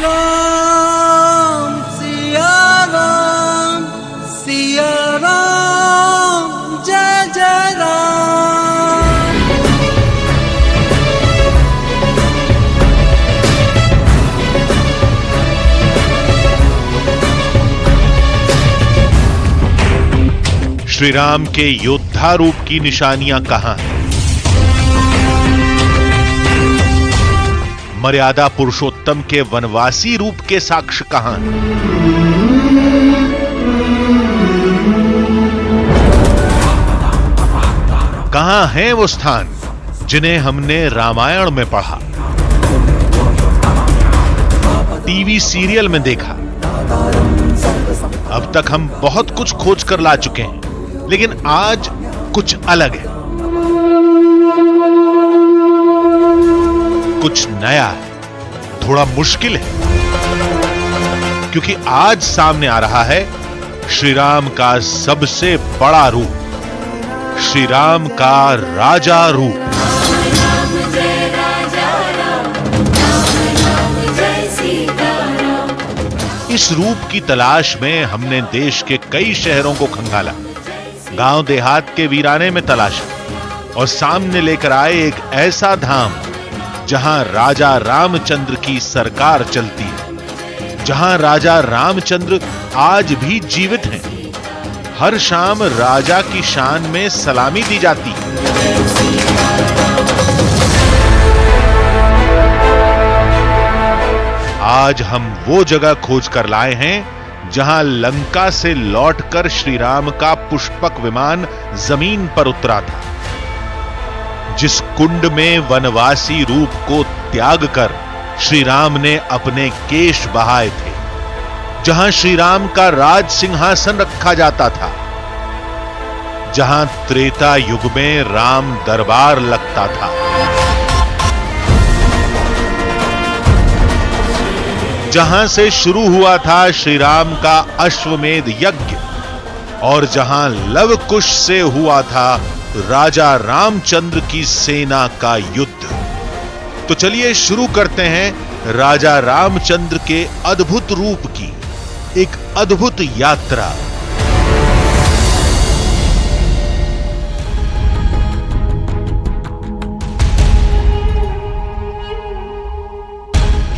राम सिया राम जय जय राम। श्री राम के योद्धा रूप की निशानियां कहां हैं? मर्यादा पुरुषोत्तम के वनवासी रूप के साक्ष्य कहां हैं? कहां हैं वो स्थान जिन्हें हमने रामायण में पढ़ा, टीवी सीरियल में देखा? अब तक हम बहुत कुछ खोज कर ला चुके हैं, लेकिन आज कुछ अलग है, कुछ नया है, थोड़ा मुश्किल है, क्योंकि आज सामने आ रहा है श्री राम का सबसे बड़ा रूप, श्री राम का राजा रूप। इस रूप की तलाश में हमने देश के कई शहरों को खंगाला, गांव देहात के वीराने में तलाशा और सामने लेकर आए एक ऐसा धाम जहां राजा रामचंद्र की सरकार चलती है, जहां राजा रामचंद्र आज भी जीवित हैं। हर शाम राजा की शान में सलामी दी जाती है। आज हम वो जगह खोज कर लाए हैं जहां लंका से लौटकर श्री राम का पुष्पक विमान जमीन पर उतरा था, जिस कुंड में वनवासी रूप को त्याग कर श्री राम ने अपने केश बहाए थे, जहां श्री राम का राज सिंहासन रखा जाता था, जहां त्रेता युग में राम दरबार लगता था, जहां से शुरू हुआ था श्री राम का अश्वमेध यज्ञ और जहां लव कुश से हुआ था राजा रामचंद्र की सेना का युद्ध। तो चलिए शुरू करते हैं राजा रामचंद्र के अद्भुत रूप की एक अद्भुत यात्रा।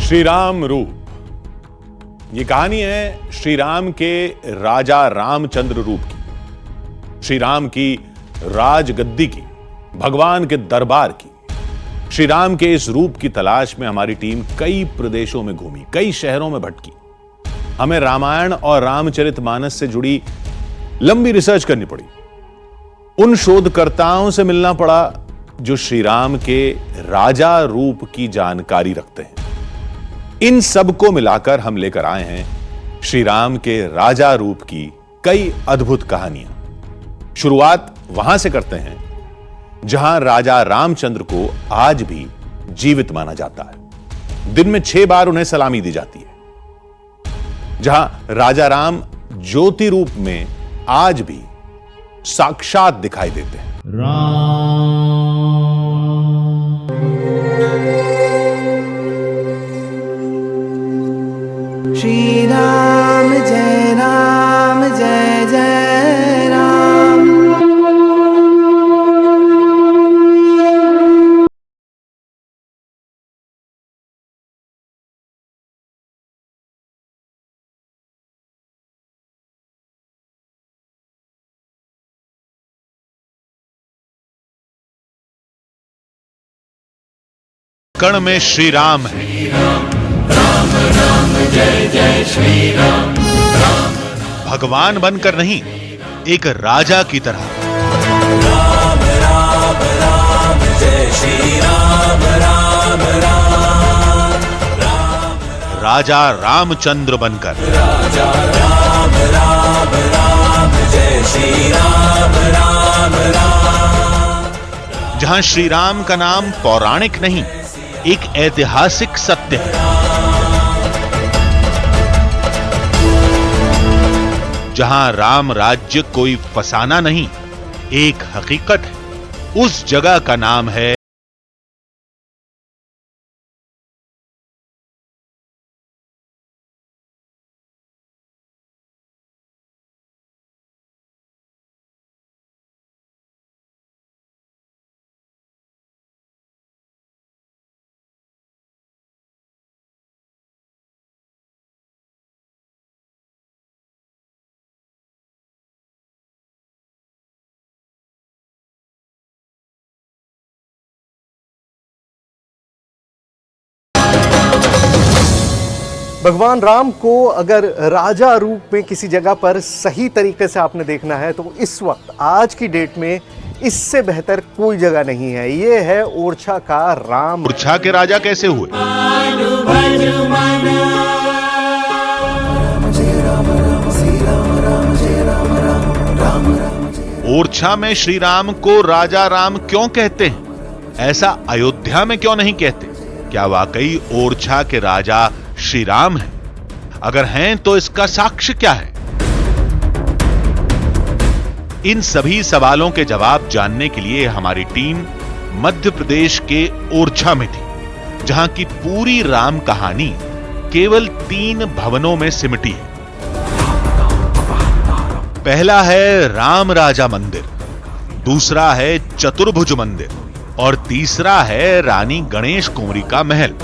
श्री राम रूप, ये कहानी है श्री राम के राजा रामचंद्र रूप की, श्री राम की राजगद्दी की, भगवान के दरबार की। श्री राम के इस रूप की तलाश में हमारी टीम कई प्रदेशों में घूमी, कई शहरों में भटकी। हमें रामायण और रामचरितमानस से जुड़ी लंबी रिसर्च करनी पड़ी, उन शोधकर्ताओं से मिलना पड़ा जो श्री राम के राजा रूप की जानकारी रखते हैं। इन सब को मिलाकर हम लेकर आए हैं श्री राम के राजा रूप की कई अद्भुत कहानियां। शुरुआत वहां से करते हैं जहां राजा रामचंद्र को आज भी जीवित माना जाता है। दिन में 6 बार उन्हें सलामी दी जाती है। जहां राजा राम ज्योति रूप में आज भी साक्षात दिखाई देते हैं। श्री राम जय जय राम। कण में श्री राम है, जय जय श्री राम। भगवान बनकर नहीं, एक राजा की तरह। राम राम राम जय श्री राम राम राम। राजा रामचंद्र बनकर। राजा राम राम राम जय श्री राम राम राम। जहां श्री राम का नाम पौराणिक नहीं, एक ऐतिहासिक सत्य है। जहां राम राज्य कोई फसाना नहीं, एक हकीकत है। उस जगह का नाम है भगवान राम को अगर राजा रूप में किसी जगह पर सही तरीके से आपने देखना है तो इस वक्त आज की डेट में इससे बेहतर कोई जगह नहीं है। ये है ओरछा का राम। ओरछा के राजा कैसे हुए? ओरछा में श्री राम को राजा राम क्यों कहते हैं? ऐसा अयोध्या में क्यों नहीं कहते? क्या वाकई ओरछा के राजा श्री राम हैं? अगर हैं तो इसका साक्ष्य क्या है? इन सभी सवालों के जवाब जानने के लिए हमारी टीम मध्य प्रदेश के ओरछा में थी, जहां की पूरी राम कहानी केवल 3 भवनों में सिमटी है। पहला है राम राजा मंदिर, दूसरा है चतुर्भुज मंदिर और तीसरा है रानी गणेश कुंवरी का महल।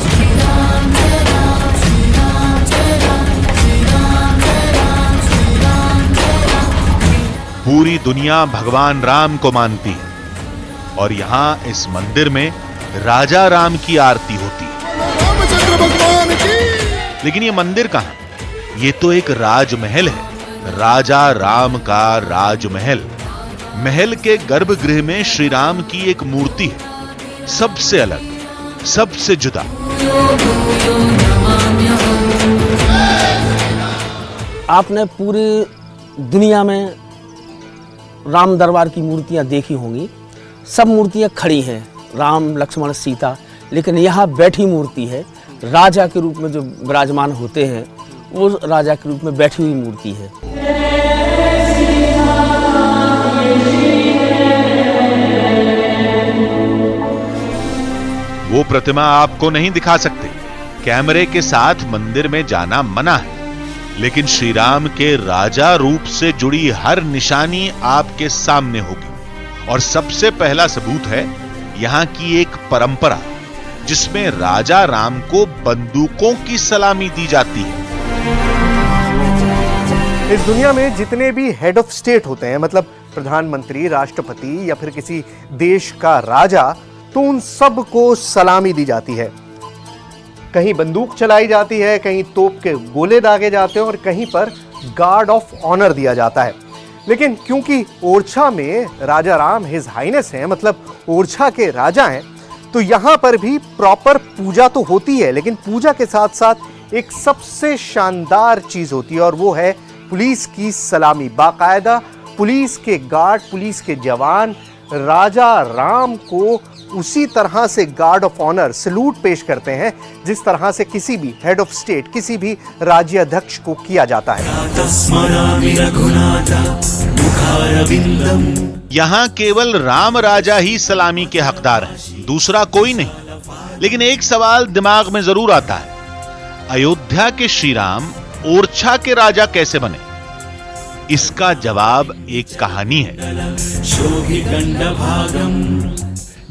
पूरी दुनिया भगवान राम को मानती है और यहां इस मंदिर में राजा राम की आरती होती है। लेकिन ये मंदिर कहां? ये तो एक राजमहल है, राजा राम का राजमहल। महल के गर्भगृह में श्री राम की एक मूर्ति है, सबसे अलग, सबसे जुदा। आपने पूरी दुनिया में राम दरबार की मूर्तियां देखी होंगी, सब मूर्तियां खड़ी हैं, राम लक्ष्मण सीता, लेकिन यहाँ बैठी मूर्ति है, राजा के रूप में जो विराजमान होते हैं वो राजा के रूप में बैठी हुई मूर्ति है। वो प्रतिमा आपको नहीं दिखा सकते, कैमरे के साथ मंदिर में जाना मना है, लेकिन श्री राम के राजा रूप से जुड़ी हर निशानी आपके सामने होगी। और सबसे पहला सबूत है यहां की एक परंपरा जिसमें राजा राम को बंदूकों की सलामी दी जाती है। इस दुनिया में जितने भी हेड ऑफ स्टेट होते हैं, मतलब प्रधानमंत्री, राष्ट्रपति या फिर किसी देश का राजा, तो उन सब को सलामी दी जाती है। कहीं बंदूक चलाई जाती है, कहीं तोप के गोले दागे जाते हैं और कहीं पर गार्ड ऑफ ऑनर दिया जाता है। लेकिन क्योंकि ओरछा में राजा राम हिज हाइनेस हैं, मतलब ओरछा के राजा हैं, तो यहां पर भी प्रॉपर पूजा तो होती है, लेकिन पूजा के साथ साथ एक सबसे शानदार चीज होती है और वो है पुलिस की सलामी। बाकायदा पुलिस के गार्ड, पुलिस के जवान राजा राम को उसी तरह से गार्ड ऑफ ऑनर सैल्यूट पेश करते हैं जिस तरह से किसी भी हेड ऑफ स्टेट, किसी भी राज्याध्यक्ष को किया जाता है। यहां केवल राम राजा ही सलामी के हकदार हैं, दूसरा कोई नहीं। लेकिन एक सवाल दिमाग में जरूर आता है, अयोध्या के श्री राम ओरछा के राजा कैसे बने? इसका जवाब एक कहानी है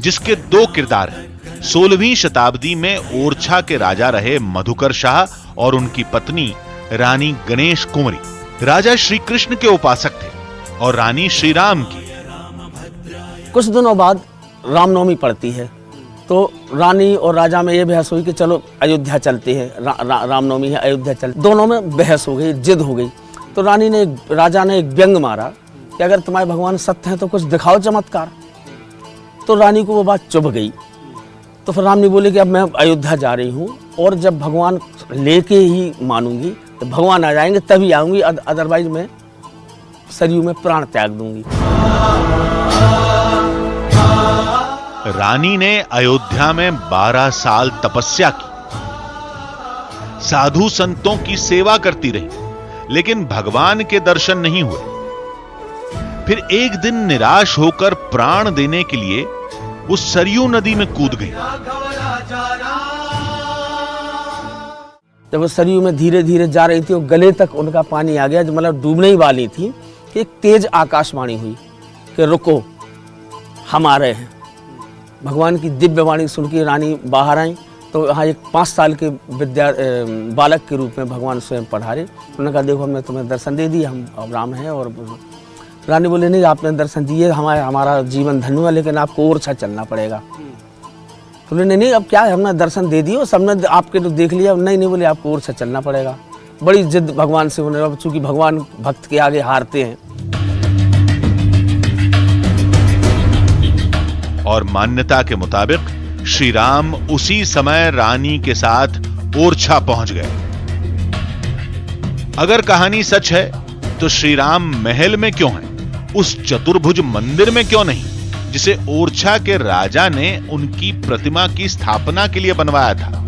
जिसके 2 किरदार हैं। 16वीं शताब्दी में ओरछा के राजा रहे मधुकर शाह और उनकी पत्नी रानी गणेश कुंवरी। राजा श्री कृष्ण के उपासक थे और रानी श्री राम की। कुछ दिनों बाद रामनवमी पड़ती है, तो रानी और राजा में ये बहस हुई कि चलो अयोध्या चलते हैं, रामनवमी है, अयोध्या चलते। दोनों में बहस हो गई, जिद हो गई। तो राजा ने एक व्यंग मारा कि अगर तुम्हारे भगवान सत्य हैं तो कुछ दिखाओ चमत्कार। तो रानी को वो बात चुभ गई। तो फिर राम ने बोले कि अब मैं अयोध्या जा रही हूँ और जब भगवान लेके ही मानूंगी, तो भगवान आ जाएंगे तभी आऊंगी, अदरवाइज मैं सरयू में प्राण त्याग दूंगी। रानी ने अयोध्या में 12 साल तपस्या की, साधु संतों की सेवा करती रही, लेकिन भगवान के दर्शन नहीं हुए। फिर एक दिन निराश होकर प्राण देने के लिए वो सरयू नदी में कूद गई। जब वो सरयू में धीरे धीरे जा रही थी, वो गले तक उनका पानी आ गया, जो मतलब डूबने ही वाली थी कि एक तेज आकाशवाणी हुई कि रुको, हम आ रहे हैं। भगवान की दिव्य वाणी सुन के रानी बाहर आई, तो यहाँ एक 5 साल के बालक के रूप में भगवान स्वयं पधारे। उन्होंने कहा देखो हमने तुम्हें दर्शन दे दिया, हम अब राम हैं। और रानी बोले नहीं, आपने दर्शन दिए, हमारा जीवन धन्य हुआ, लेकिन आपको ओरछा चलना पड़ेगा। तो बोले नहीं अब क्या है, हमने दर्शन दे दिए, सबने आपके तो देख लिया। नहीं बोले आपको और से चलना पड़ेगा। बड़ी जिद भगवान से होने लगा, चूंकि भगवान भक्त के आगे हारते हैं। और मान्यता के मुताबिक श्री राम उसी समय रानी के साथ ओरछा पहुंच गए। अगर कहानी सच है तो श्री राम महल में क्यों हैं? उस चतुर्भुज मंदिर में क्यों नहीं, जिसे ओरछा के राजा ने उनकी प्रतिमा की स्थापना के लिए बनवाया था?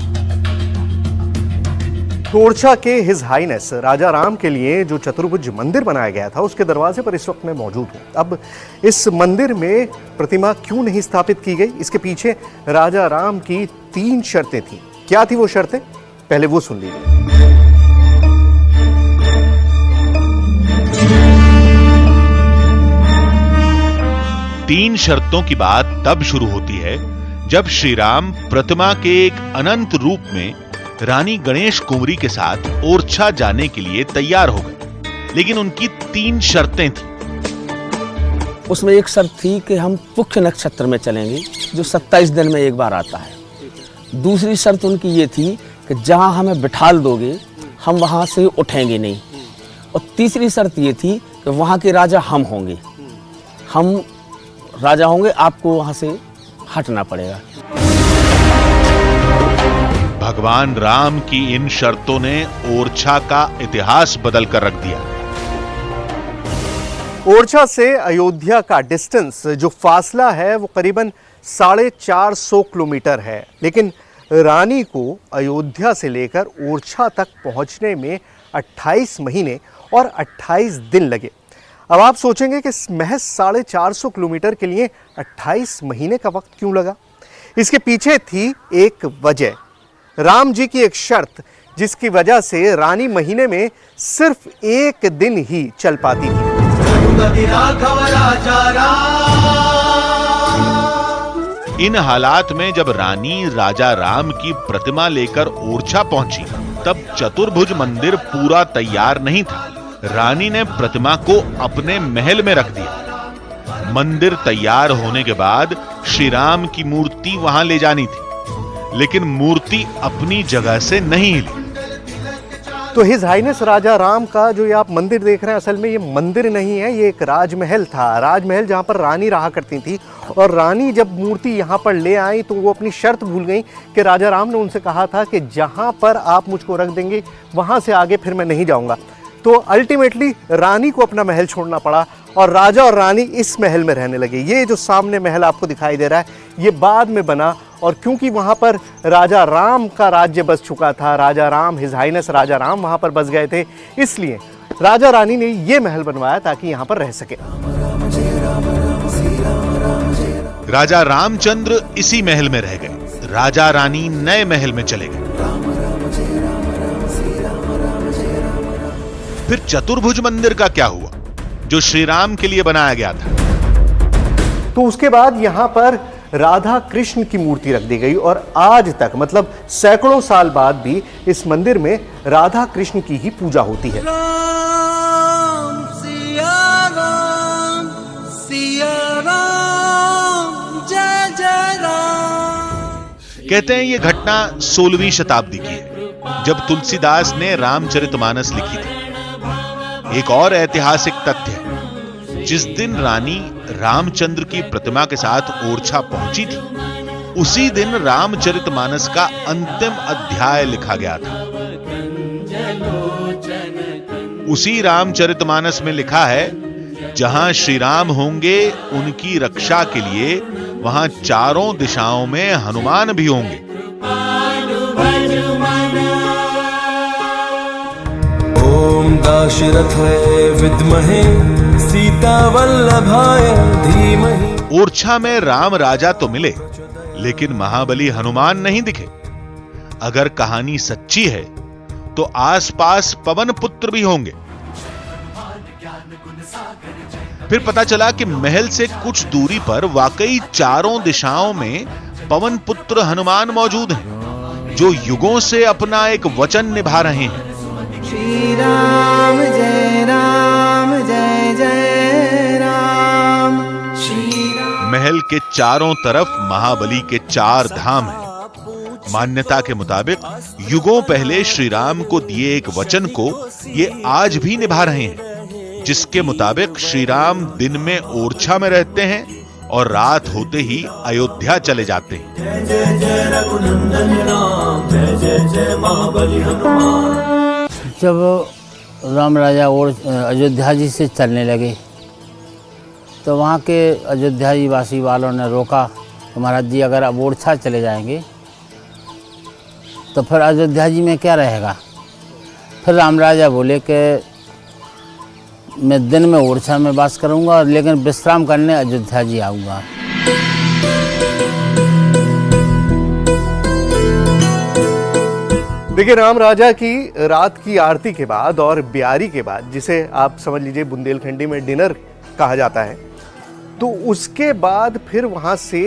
ओरछा के हिज हाइनेस राजा राम के लिए जो चतुर्भुज मंदिर बनाया गया था, उसके दरवाजे पर इस वक्त मैं मौजूद हूं। अब इस मंदिर में प्रतिमा क्यों नहीं स्थापित की गई, इसके पीछे राजा राम की 3 शर्तें थी। क्या थी वो शर्तें, पहले वो सुन लीजिए। तीन शर्तों की बात तब शुरू होती है जब श्री राम प्रतिमा के एक अनंत रूप में रानी गणेश कुंवरी के साथ ओरछा जाने के लिए तैयार हो गए। लेकिन उनकी 3 शर्तें थी। उसमें एक शर्त थी कि हम पुष्य नक्षत्र में चलेंगे, जो 27 दिन में एक बार आता है। दूसरी शर्त उनकी ये थी कि जहां हमें बिठाल दोगे हम वहां से उठेंगे नहीं। और तीसरी शर्त ये थी कि वहां के राजा हम होंगे, हम राजा होंगे, आपको वहां से हटना पड़ेगा। भगवान राम की इन शर्तों ने ओरछा का इतिहास बदल कर रख दिया। ओरछा से अयोध्या का डिस्टेंस, जो फासला है, वो करीबन 450 किलोमीटर है। लेकिन रानी को अयोध्या से लेकर ओरछा तक पहुंचने में 28 महीने और 28 दिन लगे। अब आप सोचेंगे कि महज 450 किलोमीटर के लिए 28 महीने का वक्त क्यों लगा? इसके पीछे थी एक वजह, राम जी की एक शर्त, जिसकी वजह से रानी महीने में सिर्फ 1 दिन ही चल पाती थी। इन हालात में जब रानी राजा राम की प्रतिमा लेकर ओरछा पहुंची, तब चतुर्भुज मंदिर पूरा तैयार नहीं था। रानी ने प्रतिमा को अपने महल में रख दिया। मंदिर तैयार होने के बाद श्री राम की मूर्ति वहां ले जानी थी, लेकिन मूर्ति अपनी जगह से नहीं हिली। तो हिज हाइनेस राजा राम का जो ये आप मंदिर देख रहे हैं, असल में ये मंदिर नहीं है, ये एक राजमहल था। राजमहल जहाँ पर रानी रहा करती थी। और रानी जब मूर्ति यहाँ पर ले आई तो वो अपनी शर्त भूल गई कि राजा राम ने उनसे कहा था कि जहाँ पर आप मुझको रख देंगे वहाँ से आगे फिर मैं नहीं जाऊँगा। तो अल्टीमेटली रानी को अपना महल छोड़ना पड़ा और राजा और रानी इस महल में रहने लगे। ये जो सामने महल आपको दिखाई दे रहा है, ये बाद में बना, और क्योंकि वहाँ पर राजा राम का राज्य बस चुका था, राजा राम, हिज हाइनेस राजा राम वहाँ पर बस गए थे, इसलिए राजा रानी ने ये महल बनवाया ताकि यहाँ पर रह सके। राजा रामचंद्र इसी महल में रह गए, राजा रानी नए महल में चले गए। फिर चतुर्भुज मंदिर का क्या हुआ, जो श्री राम के लिए बनाया गया था? तो उसके बाद यहाँ पर राधा कृष्ण की मूर्ति रख दी गई और आज तक, मतलब सैकड़ों साल बाद भी इस मंदिर में राधा कृष्ण की ही पूजा होती है। राम सिया राम, जय जय राम। कहते हैं ये घटना 16वीं शताब्दी की है, जब तुलसीदास ने रामचरितमानस लिखी थी। एक और ऐतिहासिक तथ्य है, जिस दिन रानी रामचंद्र की प्रतिमा के साथ ओरछा पहुंची थी, उसी दिन रामचरितमानस का अंतिम अध्याय लिखा गया था। उसी रामचरितमानस में लिखा है, जहां श्री राम होंगे उनकी रक्षा के लिए वहां चारों दिशाओं में हनुमान भी होंगे। ओम दाशरथाय विद्महे सीता वल्लभाय धीमहि। ओरछा में राम राजा तो मिले, लेकिन महाबली हनुमान नहीं दिखे। अगर कहानी सच्ची है तो आसपास पवन पुत्र भी होंगे। फिर पता चला कि महल से कुछ दूरी पर वाकई चारों दिशाओं में पवन पुत्र हनुमान मौजूद हैं, जो युगों से अपना एक वचन निभा रहे हैं। श्री राम जय जय राम। श्री राम। महल के चारों तरफ महाबली के 4 धाम हैं। मान्यता के मुताबिक युगों पहले श्री राम को दिए एक वचन को ये आज भी निभा रहे हैं, जिसके मुताबिक श्री राम दिन में ओरछा में रहते हैं और रात होते ही अयोध्या चले जाते हैं। जय जय जय रघुनंदन राम, जय जय जय महाबली हनुमान। जब राम राजा और अयोध्या जी से चलने लगे तो वहाँ के अयोध्या जी वासी वालों ने रोका कि महाराज जी अगर अब ओरछा चले जाएंगे तो फिर अयोध्या जी में क्या रहेगा। फिर राम राजा बोले कि मैं दिन में ओरछा में वास करूंगा लेकिन विश्राम करने अयोध्या जी आऊँगा। देखिए, राम राजा की रात की आरती के बाद और ब्यारी के बाद, जिसे आप समझ लीजिए बुंदेलखंडी में डिनर कहा जाता है, तो उसके बाद फिर वहाँ से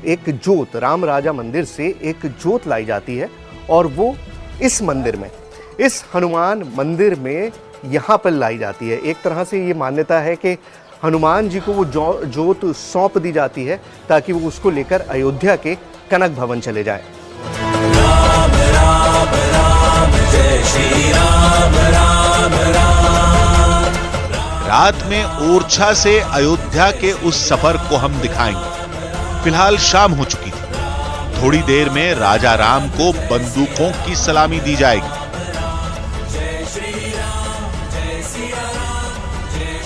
एक जोत, राम राजा मंदिर से एक जोत लाई जाती है और वो इस मंदिर में, इस हनुमान मंदिर में यहाँ पर लाई जाती है। एक तरह से ये मान्यता है कि हनुमान जी को वो जोत सौंप दी जाती है ताकि वो उसको लेकर अयोध्या के कनक भवन चले जाएं। राम राम राम जय श्री राम राम राम। रात में ओरछा से अयोध्या के उस सफर को हम दिखाएंगे। फिलहाल शाम हो चुकी थी। थोड़ी देर में राजा राम को बंदूकों की सलामी दी जाएगी।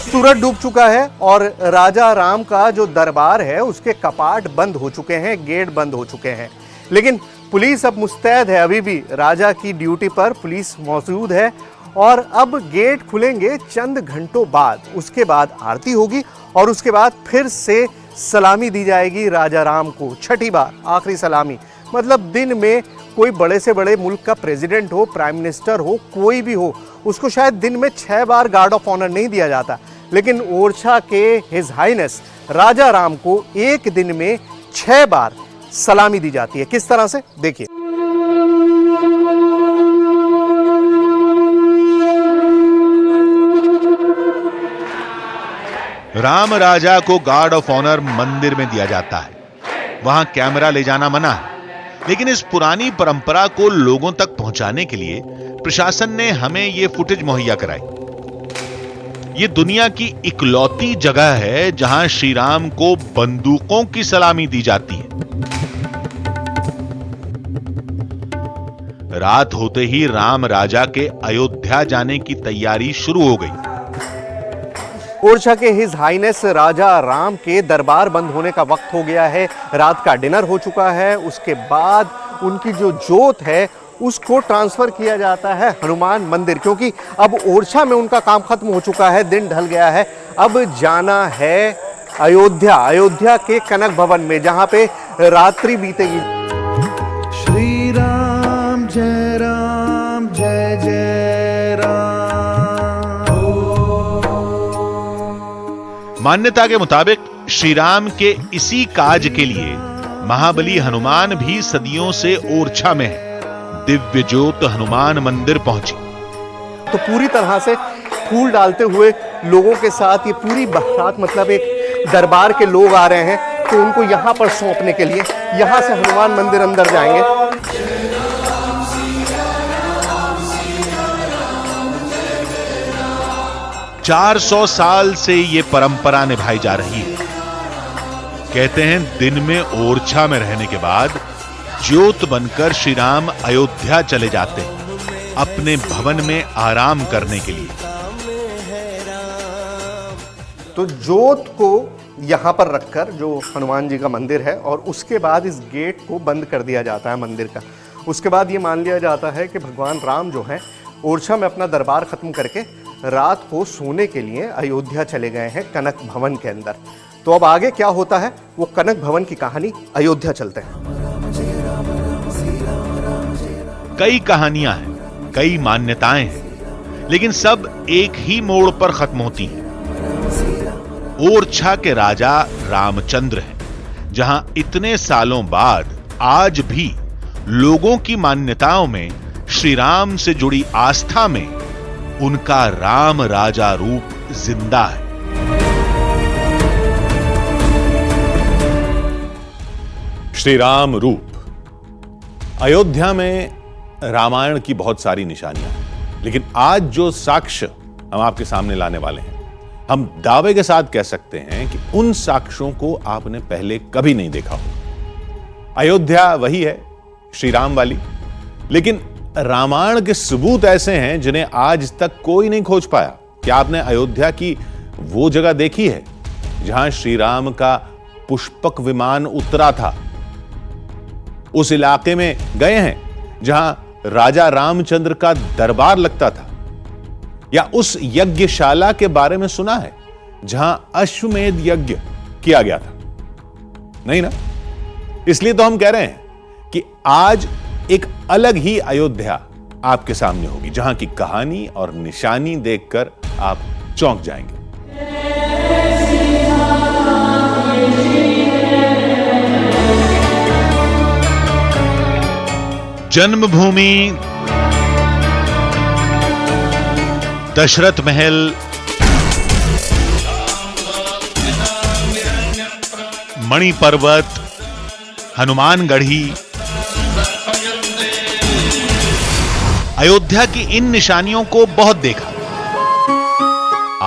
सूरज डूब चुका है और राजा राम का जो दरबार है उसके कपाट बंद हो चुके हैं, गेट बंद हो चुके हैं, लेकिन पुलिस अब मुस्तैद है। अभी भी राजा की ड्यूटी पर पुलिस मौजूद है और अब गेट खुलेंगे चंद घंटों बाद। उसके बाद आरती होगी और उसके बाद फिर से सलामी दी जाएगी राजा राम को, छठी बार आखिरी सलामी। मतलब दिन में कोई बड़े से बड़े मुल्क का प्रेसिडेंट हो, प्राइम मिनिस्टर हो, कोई भी हो, उसको शायद दिन में 6 बार गार्ड ऑफ ऑनर नहीं दिया जाता, लेकिन ओरछा के हिज हाइनेस राजा राम को एक दिन में 6 बार सलामी दी जाती है। किस तरह से, देखिए। राम राजा को गार्ड ऑफ ऑनर मंदिर में दिया जाता है। वहां कैमरा ले जाना मना है, लेकिन इस पुरानी परंपरा को लोगों तक पहुंचाने के लिए प्रशासन ने हमें यह फुटेज मुहैया कराई। यह दुनिया की इकलौती जगह है जहां श्री राम को बंदूकों की सलामी दी जाती है। रात होते ही राम राजा के अयोध्या जाने की तैयारी शुरू हो गई। ओरछा के हिज हाइनेस राजा राम के दरबार बंद होने का वक्त हो गया है, रात का डिनर हो चुका है। उसके बाद उनकी जो जोत है उसको ट्रांसफर किया जाता है हनुमान मंदिर, क्योंकि अब ओरछा में उनका काम खत्म हो चुका है, दिन ढल गया है। अब जाना है अयोध्या, अयोध्या के कनक भवन में, जहां पे रात्रि बीतेगी। श्री राम जय जय राम। मान्यता के मुताबिक श्री राम के इसी काज के लिए महाबली हनुमान भी सदियों से ओरछा में है। दिव्य ज्योत हनुमान मंदिर पहुंची तो पूरी तरह से फूल डालते हुए लोगों के साथ ये पूरी बारात, मतलब एक दरबार के लोग आ रहे हैं, तो उनको यहाँ पर सौंपने के लिए यहाँ से हनुमान मंदिर अंदर जाएंगे। 400 साल से ये परंपरा निभाई जा रही है। कहते हैं दिन में ओरछा में रहने के बाद ज्योत बनकर श्री राम अयोध्या चले जाते हैं अपने भवन में आराम करने के लिए। तो जोत को यहाँ पर रखकर, जो हनुमान जी का मंदिर है, और उसके बाद इस गेट को बंद कर दिया जाता है मंदिर का। उसके बाद ये मान लिया जाता है कि भगवान राम जो हैं ओरछा में अपना दरबार खत्म करके रात को सोने के लिए अयोध्या चले गए हैं कनक भवन के अंदर। तो अब आगे क्या होता है वो कनक भवन की कहानी, अयोध्या चलते हैं। कई कहानियां हैं, कई मान्यताएं हैं, लेकिन सब एक ही मोड़ पर खत्म होती हैं। ओरछा के राजा रामचंद्र हैं, जहां इतने सालों बाद आज भी लोगों की मान्यताओं में श्री राम से जुड़ी आस्था में उनका राम राजा रूप जिंदा है। श्री राम रूप। अयोध्या में रामायण की बहुत सारी निशानियां हैं, लेकिन आज जो साक्ष्य हम आपके सामने लाने वाले हैं, हम दावे के साथ कह सकते हैं कि उन साक्ष्यों को आपने पहले कभी नहीं देखा हो। अयोध्या वही है, श्री राम वाली, लेकिन रामायण के सबूत ऐसे हैं जिन्हें आज तक कोई नहीं खोज पाया। क्या आपने अयोध्या की वो जगह देखी है जहां श्री राम का पुष्पक विमान उतरा था? उस इलाके में गए हैं जहां राजा रामचंद्र का दरबार लगता था? या उस यज्ञशाला के बारे में सुना है जहां अश्वमेध यज्ञ किया गया था? नहीं ना। इसलिए तो हम कह रहे हैं कि आज एक अलग ही अयोध्या आपके सामने होगी, जहां की कहानी और निशानी देखकर आप चौंक जाएंगे। जन्मभूमि, दशरथ महल, मणि पर्वत, हनुमानगढ़ी। अयोध्या की इन निशानियों को बहुत देखा।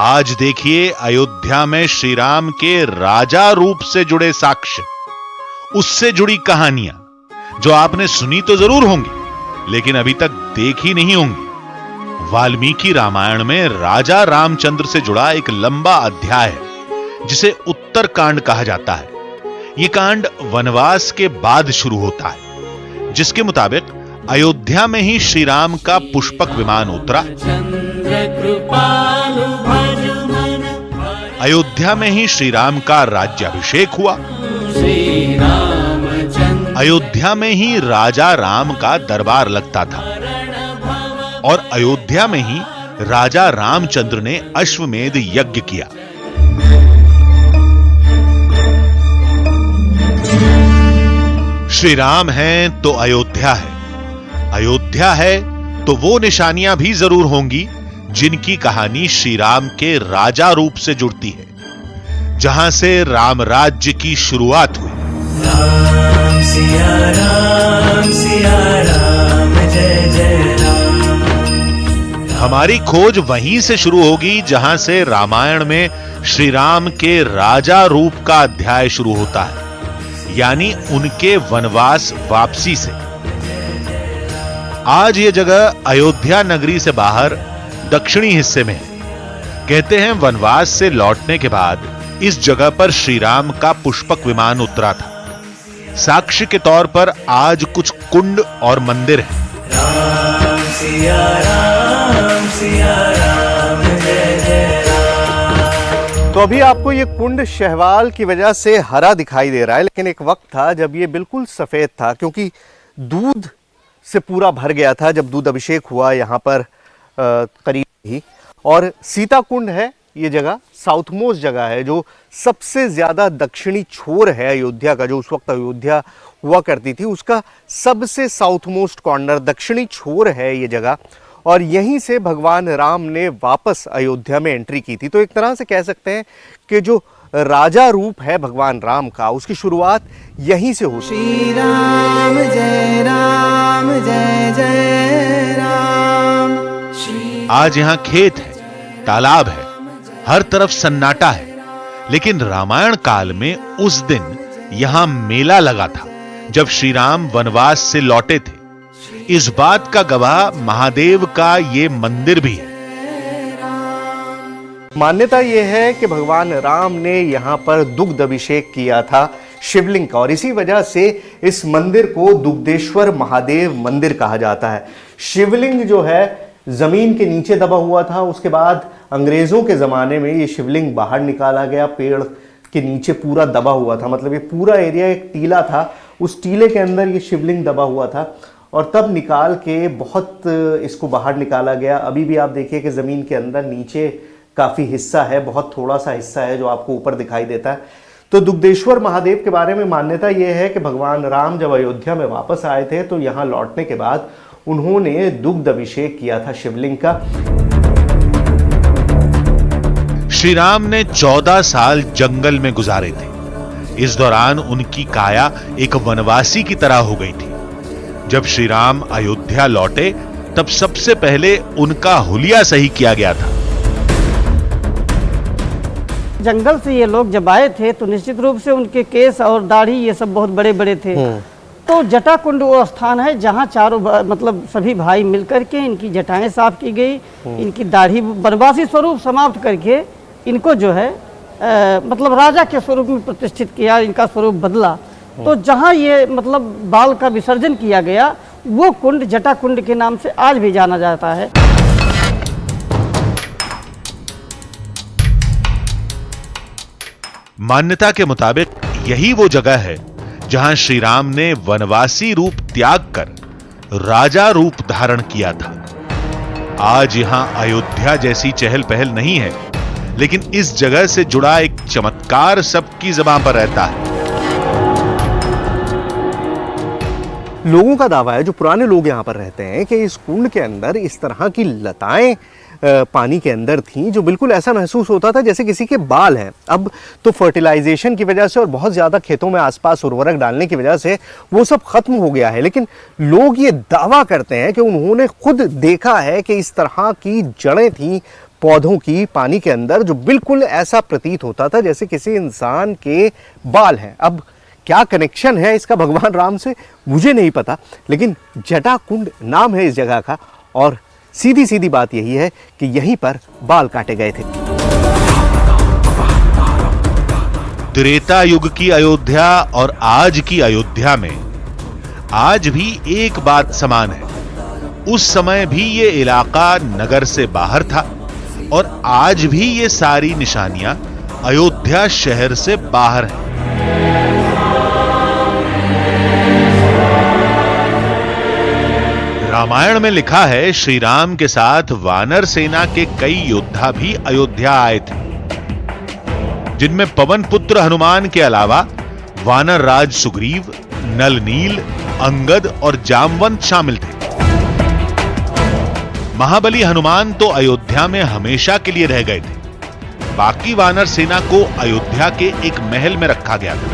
आज देखिए अयोध्या में श्री राम के राजा रूप से जुड़े साक्ष्य, उससे जुड़ी कहानियां जो आपने सुनी तो जरूर होंगी, लेकिन अभी तक देखी नहीं होंगी। वाल्मीकि रामायण में राजा रामचंद्र से जुड़ा एक लंबा अध्याय है जिसे उत्तरकांड कहा जाता है। यह कांड वनवास के बाद शुरू होता है, जिसके मुताबिक अयोध्या में ही श्री राम का पुष्पक विमान उतरा। अयोध्या में ही श्री राम का राज्याभिषेक हुआ। अयोध्या में ही राजा राम का दरबार लगता था और अयोध्या में ही राजा रामचंद्र ने अश्वमेध यज्ञ किया। श्री राम हैं तो अयोध्या है, अयोध्या है तो वो निशानियां भी जरूर होंगी जिनकी कहानी श्री राम के राजा रूप से जुड़ती है, जहां से राम राज्य की शुरुआत हुई। राम सिया राम जय जय राम। हमारी खोज वहीं से शुरू होगी जहां से रामायण में श्री राम के राजा रूप का अध्याय शुरू होता है, यानी उनके वनवास वापसी से। आज यह जगह अयोध्या नगरी से बाहर दक्षिणी हिस्से में है। कहते हैं वनवास से लौटने के बाद इस जगह पर श्री राम का पुष्पक विमान उतरा था। साक्ष्य के तौर पर आज कुछ कुंड और मंदिर हैं। राम सिया राम जय जय राम। तो अभी आपको ये कुंड शैवाल की वजह से हरा दिखाई दे रहा है, लेकिन एक वक्त था जब ये बिल्कुल सफेद था, क्योंकि दूध से पूरा भर गया था जब दूध अभिषेक हुआ यहाँ पर करीब ही। और सीता कुंड है ये जगह, साउथ मोस्ट जगह है, जो सबसे ज़्यादा दक्षिणी छोर है अयोध्या का। जो उस वक्त अयोध्या हुआ करती थी उसका सबसे साउथ मोस्ट कॉर्नर, दक्षिणी छोर है ये जगह। और यहीं से भगवान राम ने वापस अयोध्या में एंट्री की थी। तो एक तरह से कह सकते हैं कि जो राजा रूप है भगवान राम का, उसकी शुरुआत यहीं से हुई। श्री राम जय जय राम। आज यहां खेत है, तालाब है, हर तरफ सन्नाटा है, लेकिन रामायण काल में उस दिन यहां मेला लगा था जब श्री राम वनवास से लौटे थे। इस बात का गवाह महादेव का ये मंदिर भी है। मान्यता यह है कि भगवान राम ने यहाँ पर दुग्ध अभिषेक किया था शिवलिंग का, और इसी वजह से इस मंदिर को दुग्धेश्वर महादेव मंदिर कहा जाता है। शिवलिंग जो है जमीन के नीचे दबा हुआ था, उसके बाद अंग्रेजों के जमाने में ये शिवलिंग बाहर निकाला गया, पेड़ के नीचे पूरा दबा हुआ था। मतलब ये पूरा एरिया एक टीला था, उस टीले के अंदर ये शिवलिंग दबा हुआ था और तब निकाल के बहुत इसको बाहर निकाला गया। अभी भी आप देखिए कि ज़मीन के अंदर नीचे काफ़ी हिस्सा है, बहुत थोड़ा सा हिस्सा है जो आपको ऊपर दिखाई देता है। तो दुग्धेश्वर महादेव के बारे में मान्यता यह है कि भगवान राम जब अयोध्या में वापस आए थे तो यहाँ लौटने के बाद उन्होंने दुग्ध अभिषेक किया था शिवलिंग का। श्री राम ने 14 साल जंगल में गुजारे थे, इस दौरान उनकी काया एक वनवासी की तरह हो गई थी। जब श्री राम अयोध्या लौटे तब सबसे पहले उनका हुलिया सही किया गया था। जंगल से ये लोग जब आए थे तो निश्चित रूप से उनके केस और दाढ़ी ये सब बहुत बड़े बड़े थे। तो जटाकुंड वो स्थान है जहाँ चारों मतलब सभी भाई मिलकर के इनकी जटाएं साफ की गई, इनकी दाढ़ी वनवासी स्वरूप समाप्त करके इनको जो है मतलब राजा के स्वरूप में प्रतिष्ठित किया, इनका स्वरूप बदला। तो जहाँ ये मतलब बाल का विसर्जन किया गया वो कुंड जटाकुंड के नाम से आज भी जाना जाता है। मान्यता के मुताबिक यही वो जगह है जहां श्री राम ने वनवासी रूप त्याग कर राजा रूप धारण किया था। आज यहां अयोध्या जैसी चहल पहल नहीं है, लेकिन इस जगह से जुड़ा एक चमत्कार सबकी जुबान पर रहता है। लोगों का दावा है, जो पुराने लोग यहाँ पर रहते हैं, कि इस कुंड के अंदर इस तरह की लताएं पानी के अंदर थीं जो बिल्कुल ऐसा महसूस होता था जैसे किसी के बाल हैं। अब तो फर्टिलाइजेशन की वजह से और बहुत ज़्यादा खेतों में आसपास उर्वरक डालने की वजह से वो सब खत्म हो गया है, लेकिन लोग ये दावा करते हैं कि उन्होंने खुद देखा है कि इस तरह की जड़ें थीं पौधों की पानी के अंदर, जो बिल्कुल ऐसा प्रतीत होता था जैसे किसी इंसान के बाल हैं। अब क्या कनेक्शन है इसका भगवान राम से मुझे नहीं पता, लेकिन जटाकुंड नाम है इस जगह का और सीधी सीधी बात यही है कि यहीं पर बाल काटे गए थे। त्रेता युग की अयोध्या और आज की अयोध्या में आज भी एक बात समान है। उस समय भी ये इलाका नगर से बाहर था और आज भी ये सारी निशानियां अयोध्या शहर से बाहर हैं। रामायण में लिखा है, श्री राम के साथ वानर सेना के कई योद्धा भी अयोध्या आए थे, जिनमें पवन पुत्र हनुमान के अलावा वानर राज सुग्रीव, नल नील, अंगद और जामवंत शामिल थे। महाबली हनुमान तो अयोध्या में हमेशा के लिए रह गए थे। बाकी वानर सेना को अयोध्या के एक महल में रखा गया था।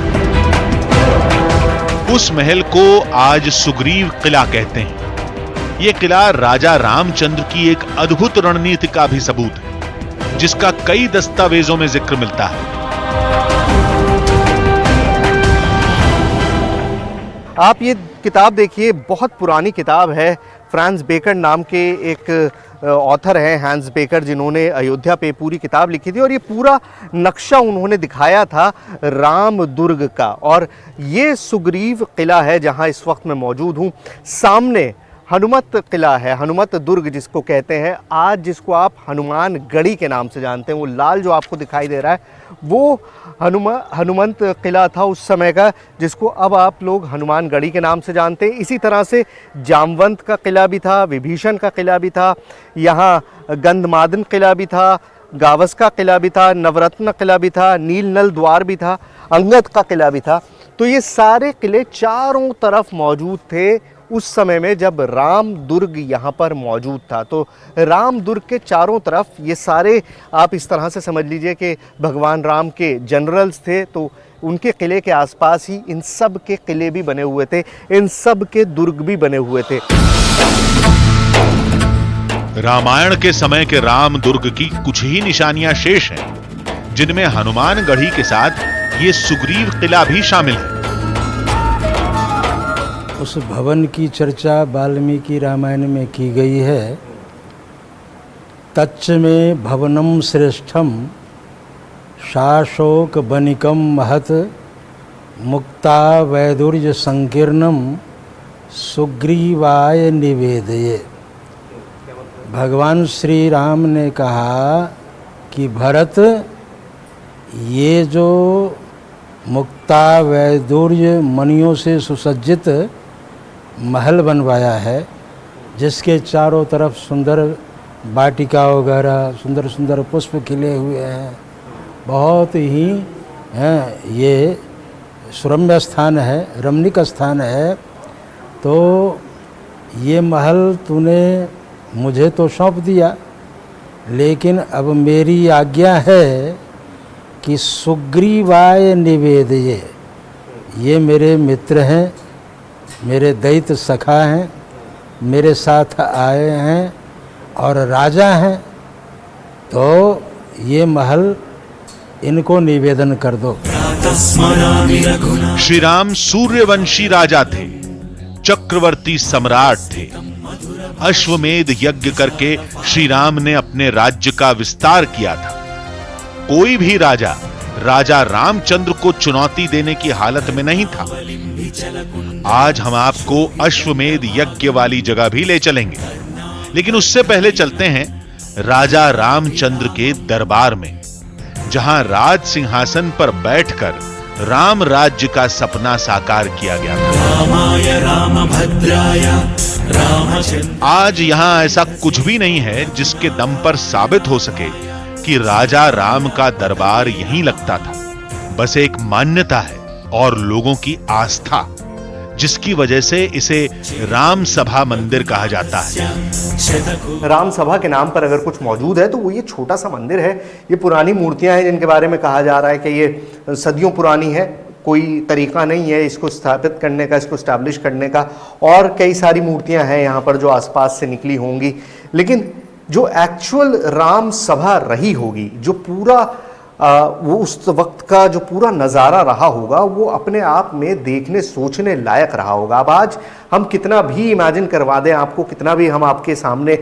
उस महल को आज सुग्रीव किला कहते हैं। यह किला राजा रामचंद्र की एक अद्भुत रणनीति का भी सबूत है, जिसका कई दस्तावेजों में जिक्र मिलता है। आप ये किताब देखिए, बहुत पुरानी किताब है। फ्रांस बेकर नाम के एक ऑथर हैं, हैंस बेकर, जिन्होंने अयोध्या पे पूरी किताब लिखी थी और ये पूरा नक्शा उन्होंने दिखाया था राम दुर्ग का। और ये सुग्रीव किला है जहां इस वक्त मैं मौजूद हूं। सामने हनुमत किला है, हनुमत दुर्ग जिसको कहते हैं, आज जिसको आप हनुमान गढ़ी के नाम से जानते हैं। वो लाल जो आपको दिखाई दे रहा है वो हनुमंत किला था उस समय का, जिसको अब आप लोग हनुमान गढ़ी के नाम से जानते हैं। इसी तरह से जामवंत का किला भी था, विभीषण का किला भी था, यहाँ गंधमादन किला भी था, गावस का किला भी था, नवरत्न किला भी था, नील नल द्वार भी था, अंगद का किला भी था। तो ये सारे किले चारों तरफ मौजूद थे उस समय में जब राम दुर्ग यहाँ पर मौजूद था। तो राम दुर्ग के चारों तरफ ये सारे, आप इस तरह से समझ लीजिए कि भगवान राम के जनरल्स थे, तो उनके किले के आसपास ही इन सब के किले भी बने हुए थे, इन सब के दुर्ग भी बने हुए थे। रामायण के समय के राम दुर्ग की कुछ ही निशानियां शेष हैं, जिनमें हनुमान गढ़ी के साथ ये सुग्रीव किला भी शामिल है। उस भवन की चर्चा वाल्मीकि रामायण में की गई है। तच्च में भवनम श्रेष्ठम शाशोक बनिकम महत मुक्ता वैदुर्य संकीर्णम सुग्रीवाय निवेदये। भगवान श्री राम ने कहा कि भरत, ये जो मुक्ता वैदुर्य मणियों से सुसज्जित महल बनवाया है, जिसके चारों तरफ सुंदर वाटिका वगैरह, सुंदर सुंदर पुष्प खिले हुए हैं, बहुत ही ये सुरम्य स्थान है, रमणीक स्थान है। तो ये महल तूने मुझे तो सौंप दिया, लेकिन अब मेरी आज्ञा है कि सुग्रीवाय निवेदये, ये मेरे मित्र हैं, मेरे दैत्य सखा हैं, मेरे साथ आए हैं और राजा हैं, तो ये महल इनको निवेदन कर दो। श्री राम सूर्यवंशी राजा थे, चक्रवर्ती सम्राट थे। अश्वमेध यज्ञ करके श्री राम ने अपने राज्य का विस्तार किया था। कोई भी राजा राजा रामचंद्र को चुनौती देने की हालत में नहीं था। आज हम आपको अश्वमेध यज्ञ वाली जगह भी ले चलेंगे, लेकिन उससे पहले चलते हैं राजा रामचंद्र के दरबार में, जहां राज सिंहासन पर बैठकर राम राज्य का सपना साकार किया गया था। आज यहां ऐसा कुछ भी नहीं है जिसके दम पर साबित हो सके कि राजा राम का दरबार यहीं लगता था। बस एक मान्यता है और लोगों की आस्था, जिसकी वजह से इसे राम सभा मंदिर कहा जाता है। राम सभा के नाम पर अगर कुछ मौजूद है तो वो ये छोटा सा मंदिर है। ये पुरानी मूर्तियां हैं जिनके बारे में कहा जा रहा है कि ये सदियों पुरानी है, कोई तरीका नहीं है इसको स्थापित करने का, इसको स्टैब्लिश करने का। और कई सारी मूर्तियां हैं यहाँ पर जो आसपास से निकली होंगी, लेकिन जो एक्चुअल राम सभा रही होगी, जो पूरा वो उस वक्त का जो पूरा नज़ारा रहा होगा, वो अपने आप में देखने सोचने लायक रहा होगा। अब आज हम कितना भी इमेजिन करवा दें आपको, कितना भी हम आपके सामने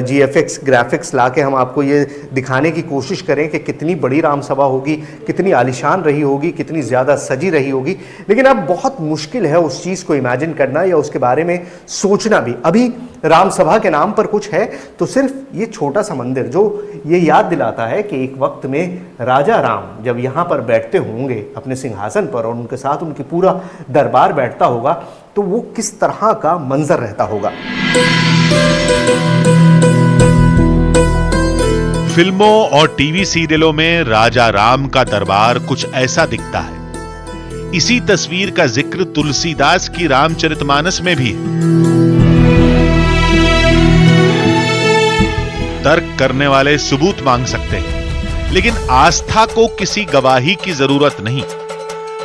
GFX ग्राफिक्स लाके हम आपको ये दिखाने की कोशिश करें कि कितनी बड़ी राम सभा होगी, कितनी आलीशान रही होगी, कितनी ज़्यादा सजी रही होगी, लेकिन अब बहुत मुश्किल है उस चीज़ को इमेजिन करना या उसके बारे में सोचना भी। अभी राम सभा के नाम पर कुछ है तो सिर्फ ये छोटा सा मंदिर जो ये याद दिलाता है कि एक वक्त में राजा राम जब यहाँ पर बैठते होंगे अपने सिंहासन पर और उनके साथ उनकी पूरा दरबार बैठता होगा, तो वो किस तरह का मंजर रहता होगा। फिल्मों और टीवी सीरियलों में राजा राम का दरबार कुछ ऐसा दिखता है। इसी तस्वीर का जिक्र तुलसीदास की रामचरितमानस में भी है। तर्क करने वाले सबूत मांग सकते हैं, लेकिन आस्था को किसी गवाही की जरूरत नहीं।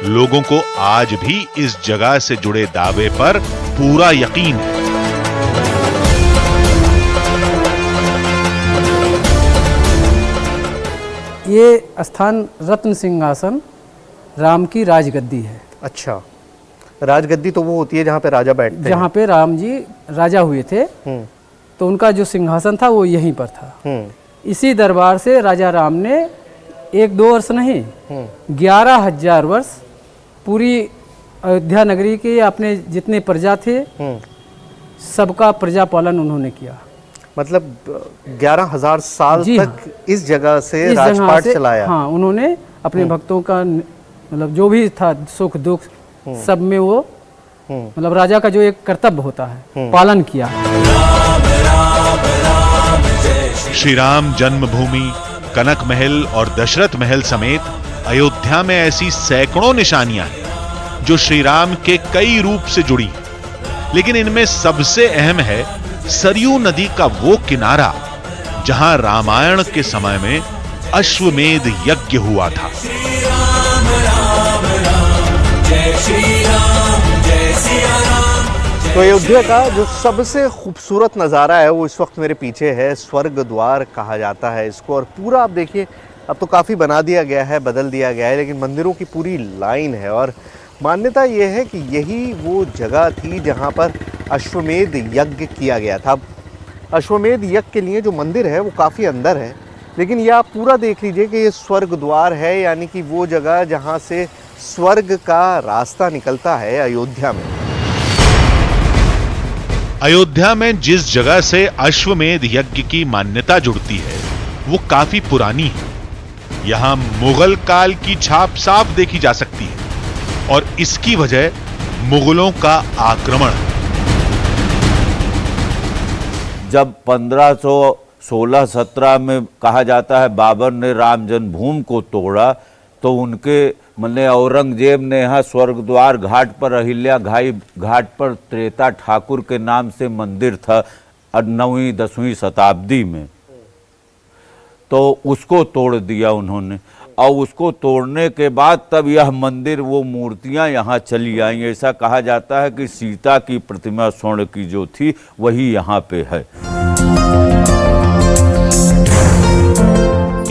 लोगों को आज भी इस जगह से जुड़े दावे पर पूरा यकीन है। ये स्थान रत्न सिंहासन राम की राजगद्दी है। अच्छा, राजगद्दी तो वो होती है जहाँ पे राजा बैठते हैं, जहाँ पे राम जी राजा हुए थे, तो उनका जो सिंहासन था वो यहीं पर था। इसी दरबार से राजा राम ने 1-2 वर्ष नहीं 11,000 वर्ष पूरी अयोध्या नगरी के अपने जितने प्रजा थे सबका प्रजा पालन उन्होंने किया। मतलब 11,000 साल तक हाँ, इस जगह से राजपाट चलाया। हाँ, उन्होंने अपने भक्तों का मतलब जो भी था सुख दुख सब में वो मतलब राजा का जो एक कर्तव्य होता है पालन किया। श्री राम जन्मभूमि, कनक महल और दशरथ महल समेत अयोध्या में ऐसी सैकड़ों निशानियां हैं जो श्री राम के कई रूप से जुड़ी हैं। लेकिन इनमें सबसे अहम है सरयू नदी का वो किनारा जहां रामायण के समय में अश्वमेध यज्ञ हुआ था। तो अयोध्या का जो सबसे खूबसूरत नज़ारा है वो इस वक्त मेरे पीछे है। स्वर्ग द्वार कहा जाता है इसको, और पूरा आप देखिए अब तो काफ़ी बना दिया गया है, बदल दिया गया है, लेकिन मंदिरों की पूरी लाइन है। और मान्यता ये है कि यही वो जगह थी जहाँ पर अश्वमेध यज्ञ किया गया था। अश्वमेध यज्ञ के लिए जो मंदिर है वो काफ़ी अंदर है, लेकिन ये आप पूरा देख लीजिए कि ये स्वर्ग द्वार है, यानी कि वो जगह जहाँ से स्वर्ग का रास्ता निकलता है अयोध्या में। अयोध्या में जिस जगह से अश्वमेध यज्ञ की मान्यता जुड़ती है वो काफी पुरानी है। यहां मुगल काल की छाप साफ देखी जा सकती है और इसकी वजह मुगलों का आक्रमण है। जब 1516-17 में कहा जाता है बाबर ने राम जन्मभूमि को तोड़ा, तो उनके मतलब औरंगजेब ने यहाँ स्वर्ग द्वार घाट पर अहिल्या घाट पर त्रेता ठाकुर के नाम से मंदिर था 9वीं-10वीं शताब्दी में, तो उसको तोड़ दिया उन्होंने। और उसको तोड़ने के बाद तब यह मंदिर, वो मूर्तियां यहाँ चली आई। ऐसा कहा जाता है कि सीता की प्रतिमा स्वर्ण की जो थी वही यहाँ पे है।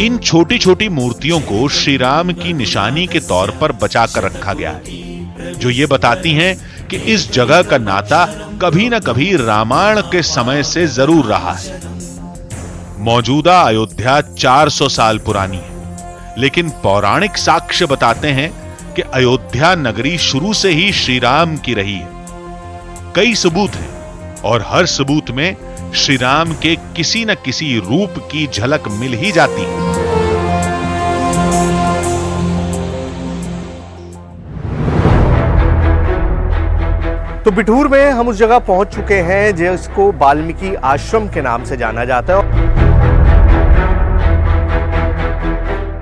इन छोटी छोटी मूर्तियों को श्री राम की निशानी के तौर पर बचाकर रखा गया है, जो ये बताती हैं कि इस जगह का नाता कभी न कभी रामायण के समय से जरूर रहा है। मौजूदा अयोध्या 400 साल पुरानी है, लेकिन पौराणिक साक्ष्य बताते हैं कि अयोध्या नगरी शुरू से ही श्री राम की रही है। कई सबूत हैं और हर सबूत में श्री राम के किसी न किसी रूप की झलक मिल ही जाती है। तो बिठूर में हम उस जगह पहुंच चुके हैं जिसको वाल्मीकि आश्रम के नाम से जाना जाता है।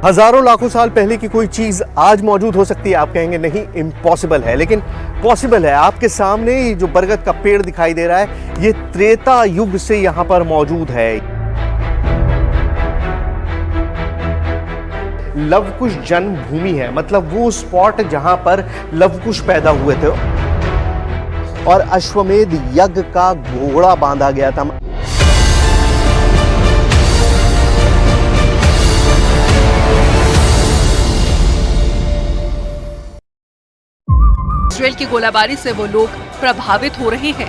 हजारों लाखों साल पहले की कोई चीज आज मौजूद हो सकती है, आप कहेंगे नहीं, इम्पॉसिबल है, लेकिन पॉसिबल है। आपके सामने जो बरगद का पेड़ दिखाई दे रहा है, ये त्रेता युग से यहां पर मौजूद है। लवकुश जन्मभूमि है, मतलब वो स्पॉट जहां पर लवकुश पैदा हुए थे और अश्वमेध यज्ञ का घोड़ा बांधा गया था। इजराइल की गोलाबारी से वो लोग प्रभावित हो रहे हैं।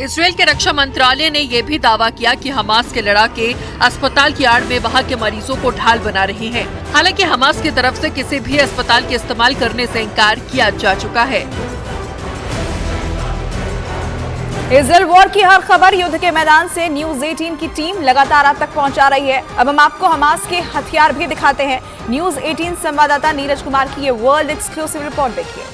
इजराइल के रक्षा मंत्रालय ने यह भी दावा किया कि हमास के लड़ाके अस्पताल की आड़ में वहां के मरीजों को ढाल बना रहे हैं। हालांकि हमास की तरफ से किसी भी अस्पताल के इस्तेमाल करने से इनकार किया जा चुका है। इजराइल वॉर की हर खबर युद्ध के मैदान से न्यूज 18 की टीम लगातार आप तक पहुंचा रही है। अब हम आपको हमास के हथियार भी दिखाते हैं। न्यूज 18 संवाददाता नीरज कुमार की ये वर्ल्ड एक्सक्लूसिव रिपोर्ट देखिए।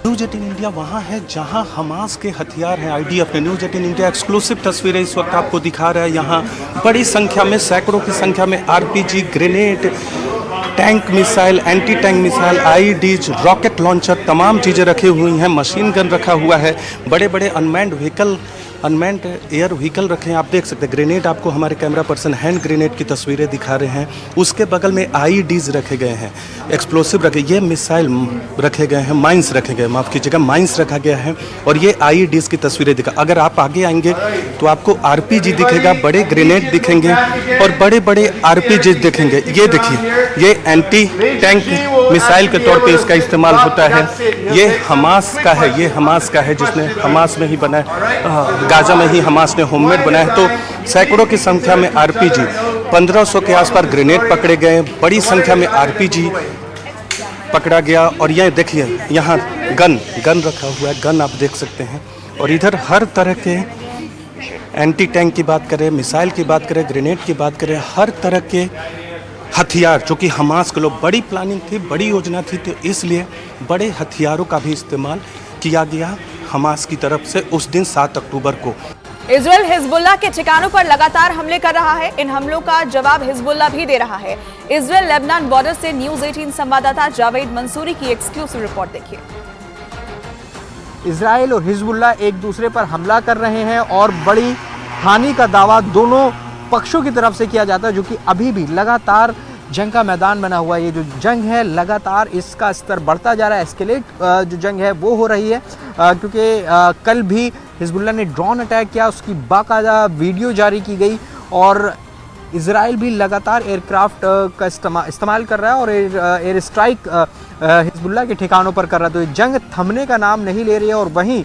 न्यूज 18 इंडिया वहां है जहां हमास के हथियार हैं। आईडीएफ ने न्यूज 18 इंडिया एक्सक्लूसिव तस्वीरें इस वक्त आपको दिखा रहा है। यहाँ बड़ी संख्या में, सैकड़ों की संख्या में RPG, grenade, tank missile, anti tank missile, IEDs, rocket launcher, तमाम चीज़ें रखी हुई हैं। मशीन गन रखा हुआ है, बड़े बड़े unmanned vehicle, unmanned air vehicle रखे हैं। आप देख सकते हैं ग्रेनेड, आपको हमारे कैमरा पर्सन हैंड ग्रेनेड की तस्वीरें दिखा रहे हैं। उसके बगल में आईडीज रखे गए हैं, एक्सप्लोसिव रखे, ये मिसाइल रखे गए हैं, माइंस रखे गए, माफ़ कीजिएगा, माइंस रखा गया है। और ये आईडीज की तस्वीरें दिखा। अगर आप आगे आएंगे तो आपको आरपीजी दिखेगा, बड़े ग्रेनेड दिखेंगे और बड़े बड़े आरपीजी दिखेंगे। ये देखिए, ये एंटी टैंक मिसाइल के तौर पे इसका इस्तेमाल होता है। ये हमास का है, ये हमास का है, जिसने हमास में ही बना है, गाजा में ही हमास ने होममेड बनाया है। तो सैकड़ों की संख्या में आरपीजी, 1500 के आसपास ग्रेनेड पकड़े गए, बड़ी संख्या में आरपीजी पकड़ा गया। और ये देखिए, यहाँ गन रखा हुआ है, गन आप देख सकते हैं। और इधर हर तरह के एंटी टैंक की बात करें, मिसाइल की बात करें, ग्रेनेड की बात करें, हर तरह के हथियार, जो कि हमास के लोग, बड़ी प्लानिंग थी, बड़ी योजना थी, तो इसलिए बड़े हथियारों का भी इस्तेमाल किया गया हमास की तरफ से उस दिन 7 अक्टूबर को। इजराइल हिजबुल्लाह के ठिकानों पर लगातार हमले कर रहा है। इन हमलों का जवाब हिजबुल्लाह भी दे रहा है। इजराइल लेबनान बॉर्डर से न्यूज 18 संवाददाता जावेद मंसूरी की एक्सक्लूसिव रिपोर्ट देखिए। इजराइल और हिजबुल्लाह एक दूसरे पर हमला कर रहे हैं और बड़ी हानि का दावा दोनों पक्षों की तरफ से किया जाता है, जो कि अभी भी लगातार जंग का मैदान बना हुआ है। ये जो जंग है, लगातार इसका स्तर बढ़ता जा रहा है। एस्केलेट जो जंग है वो हो रही है, क्योंकि कल भी हिजबुल्लाह ने ड्रोन अटैक किया, उसकी बाकायदा वीडियो जारी की गई। और इजराइल भी लगातार एयरक्राफ्ट का इस्तेमाल कर रहा है और एयर स्ट्राइक हिजबुल्लाह के ठिकानों पर कर रहा है। तो ये जंग थमने का नाम नहीं ले रही है। और वहीं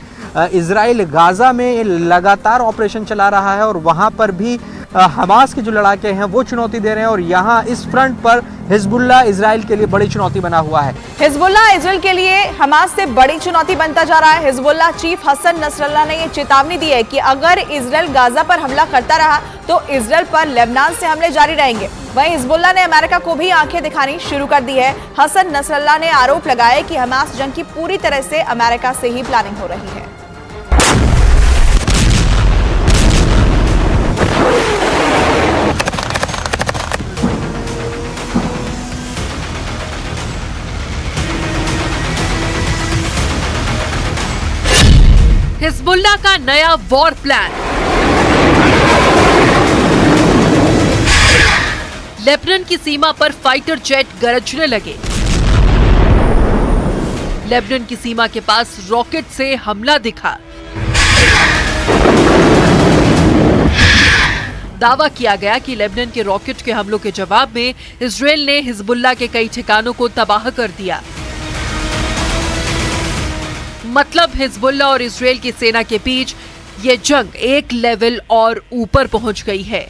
इजराइल गाज़ा में लगातार ऑपरेशन चला रहा है और वहाँ पर भी हमास के जो लड़ाके हैं वो चुनौती दे रहे हैं। और यहाँ इस फ्रंट पर हिजबुल्लाह इजराइल के लिए बड़ी चुनौती बना हुआ है। हिजबुल्लाह इजराइल के लिए हमास से बड़ी चुनौती बनता जा रहा है। हिजबुल्लाह चीफ हसन नसरल्लाह ने ये चेतावनी दी है कि अगर इजराइल गाजा पर हमला करता रहा तो इजराइल पर लेबनान से हमले जारी रहेंगे। वहीं हिजबुल्लाह ने अमेरिका को भी आंखें दिखानी शुरू कर दी है। हसन नसरल्लाह ने आरोप लगाया कि हमास जंग की पूरी तरह से अमेरिका से ही प्लानिंग हो रही है। हिजबुल्लाह का नया वॉर प्लान। लेबनान की सीमा पर फाइटर जेट गरजने लगे। लेबनान की सीमा के पास रॉकेट से हमला दिखा। दावा किया गया कि लेबनान के रॉकेट के हमलों के जवाब में इजरायल ने हिजबुल्लाह के कई ठिकानों को तबाह कर दिया। मतलब हिजबुल्लाह और इजरायल की सेना के बीच ये जंग एक लेवल और ऊपर पहुंच गई है।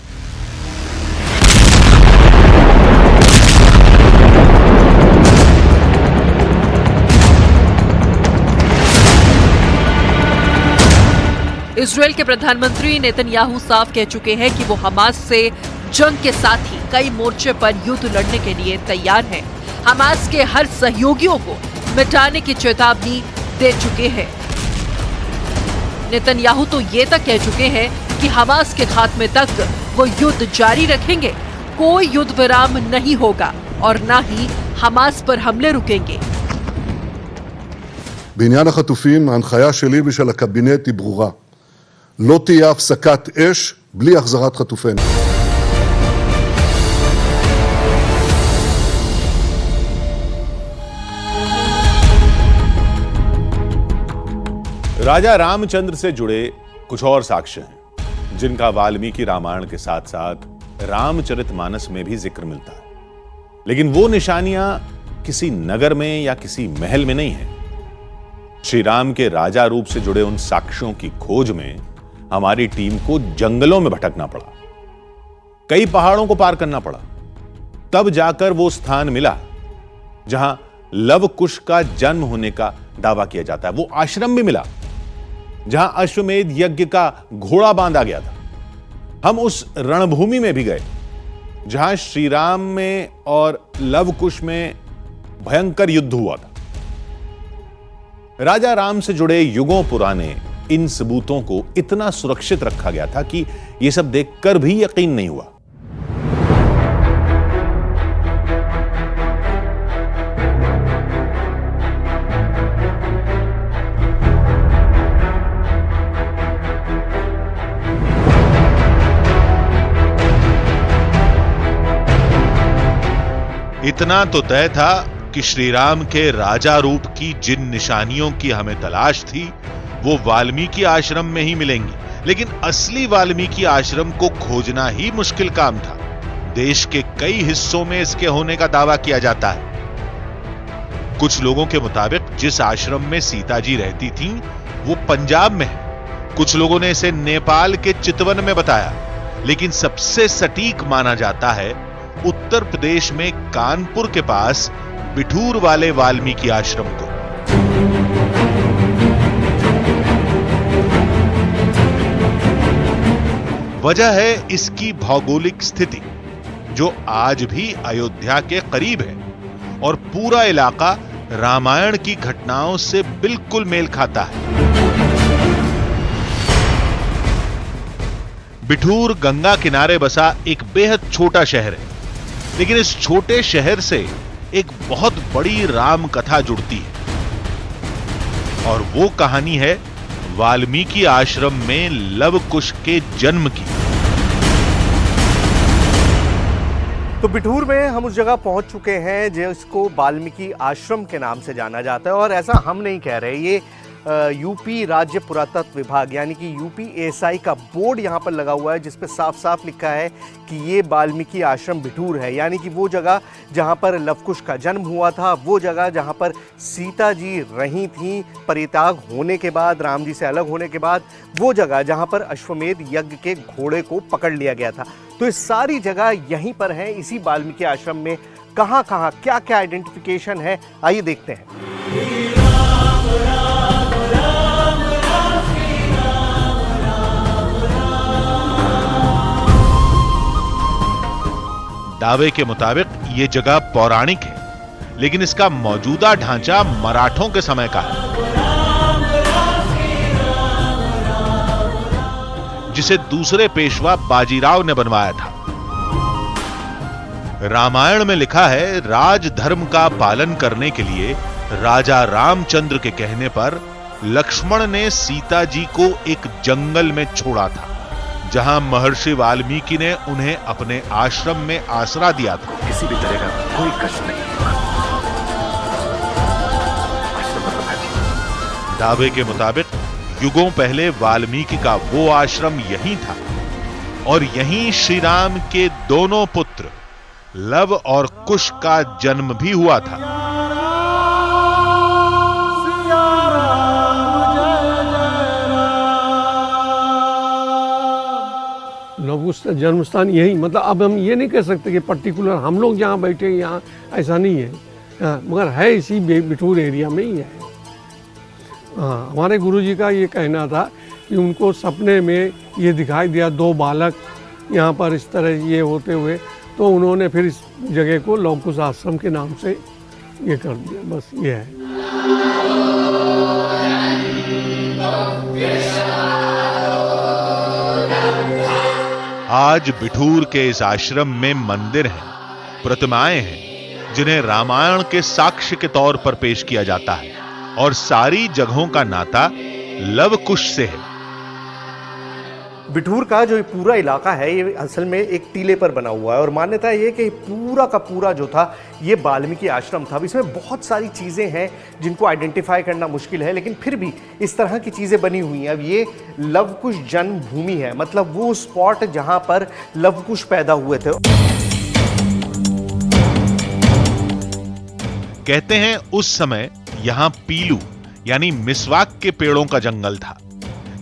इजरायल के प्रधानमंत्री नेतन्याहू साफ कह चुके हैं कि वो हमास से जंग के साथ ही कई मोर्चे पर युद्ध लड़ने के लिए तैयार हैं। हमास के हर सहयोगियों को मिटाने की चेतावनी दे चुके हैं। नेतन्याहू तो ये तक कह चुके हैं कि हमास के खात्मे तक वो युद्ध जारी रखेंगे। कोई युद्ध विराम नहीं होगा और न ही हमास पर हमले रुकेंगे। בעניין החטופים, ההנחיה שלי ושל הקבינט היא ברורה. לא תהיה הפסקת אש בלי החזרת חטופינו. राजा रामचंद्र से जुड़े कुछ और साक्ष्य हैं जिनका वाल्मीकि रामायण के साथ साथ रामचरितमानस में भी जिक्र मिलता है। लेकिन वो निशानियां किसी नगर में या किसी महल में नहीं है। श्री राम के राजा रूप से जुड़े उन साक्ष्यों की खोज में हमारी टीम को जंगलों में भटकना पड़ा, कई पहाड़ों को पार करना पड़ा। तब जाकर वो स्थान मिला जहां लव कुश का जन्म होने का दावा किया जाता है। वो आश्रम भी मिला जहां अश्वमेध यज्ञ का घोड़ा बांधा गया था। हम उस रणभूमि में भी गए जहां श्री राम में और लव कुश में भयंकर युद्ध हुआ था। राजा राम से जुड़े युगों पुराने इन सबूतों को इतना सुरक्षित रखा गया था कि यह सब देखकर भी यकीन नहीं हुआ। इतना तो तय था कि श्री राम के राजा रूप की जिन निशानियों की हमें तलाश थी वो वाल्मीकि आश्रम में ही मिलेंगी। लेकिन असली वाल्मीकि आश्रम को खोजना ही मुश्किल काम था। देश के कई हिस्सों में इसके होने का दावा किया जाता है। कुछ लोगों के मुताबिक जिस आश्रम में सीता जी रहती थीं, वो पंजाब में है। कुछ लोगों ने इसे नेपाल के चितवन में बताया, लेकिन सबसे सटीक माना जाता है उत्तर प्रदेश में कानपुर के पास बिठूर वाले वाल्मीकि आश्रम को। वजह है इसकी भौगोलिक स्थिति, जो आज भी अयोध्या के करीब है और पूरा इलाका रामायण की घटनाओं से बिल्कुल मेल खाता है। बिठूर गंगा किनारे बसा एक बेहद छोटा शहर है, लेकिन इस छोटे शहर से एक बहुत बड़ी राम कथा जुड़ती है और वो कहानी है वाल्मीकि आश्रम में लव कुश के जन्म की। तो बिठूर में हम उस जगह पहुंच चुके हैं जिसको वाल्मीकि आश्रम के नाम से जाना जाता है। और ऐसा हम नहीं कह रहे, ये यूपी राज्य पुरातत्व विभाग यानी कि यूपी एएसआई का बोर्ड यहाँ पर लगा हुआ है जिस पे साफ साफ लिखा है कि ये वाल्मीकि आश्रम बिठूर है। यानी कि वो जगह जहाँ पर लवकुश का जन्म हुआ था, वो जगह जहाँ पर सीता जी रही थीं परित्याग होने के बाद, राम जी से अलग होने के बाद, वो जगह जहाँ पर अश्वमेध यज्ञ के घोड़े को पकड़ लिया गया था। तो ये सारी जगह यहीं पर है, इसी वाल्मीकि आश्रम में। कहाँ कहाँ क्या क्या आइडेंटिफिकेशन है, आइए देखते हैं। दावे के मुताबिक ये जगह पौराणिक है, लेकिन इसका मौजूदा ढांचा मराठों के समय का है, जिसे दूसरे पेशवा बाजीराव ने बनवाया था। रामायण में लिखा है, राजधर्म का पालन करने के लिए राजा रामचंद्र के कहने पर लक्ष्मण ने सीता जी को एक जंगल में छोड़ा था, जहां महर्षि वाल्मीकि ने उन्हें अपने आश्रम में आसरा दिया था। किसी भी तरह का कोई कष्ट नहीं होगा। दावे के मुताबिक युगों पहले वाल्मीकि का वो आश्रम यहीं था और यहीं श्री राम के दोनों पुत्र लव और कुश का जन्म भी हुआ था। लव कुश का जन्म स्थान यही, मतलब अब हम ये नहीं कह सकते कि पर्टिकुलर हम लोग जहाँ बैठे यहाँ, ऐसा नहीं है। मगर है इसी बिठूर एरिया में ही है। हाँ, हमारे गुरुजी का ये कहना था कि उनको सपने में ये दिखाई दिया दो बालक यहाँ पर इस तरह ये होते हुए, तो उन्होंने फिर इस जगह को लव कुश आश्रम के नाम से ये कर दिया। बस ये है। आज बिठूर के इस आश्रम में मंदिर हैं, प्रतिमाएं हैं, जिन्हें रामायण के साक्ष्य के तौर पर पेश किया जाता है और सारी जगहों का नाता लव कुश से है। बिठूर का जो पूरा इलाका है ये असल में एक टीले पर बना हुआ है और मान्यता ये कि पूरा का पूरा जो था ये वाल्मीकि आश्रम था। अब इसमें बहुत सारी चीज़ें हैं जिनको आइडेंटिफाई करना मुश्किल है, लेकिन फिर भी इस तरह की चीज़ें बनी हुई हैं। अब ये लव कुश जन्म भूमि है, मतलब वो स्पॉट जहां पर लव कुश पैदा हुए थे। कहते हैं उस समय यहां पीलू यानी मिस्वाक के पेड़ों का जंगल था,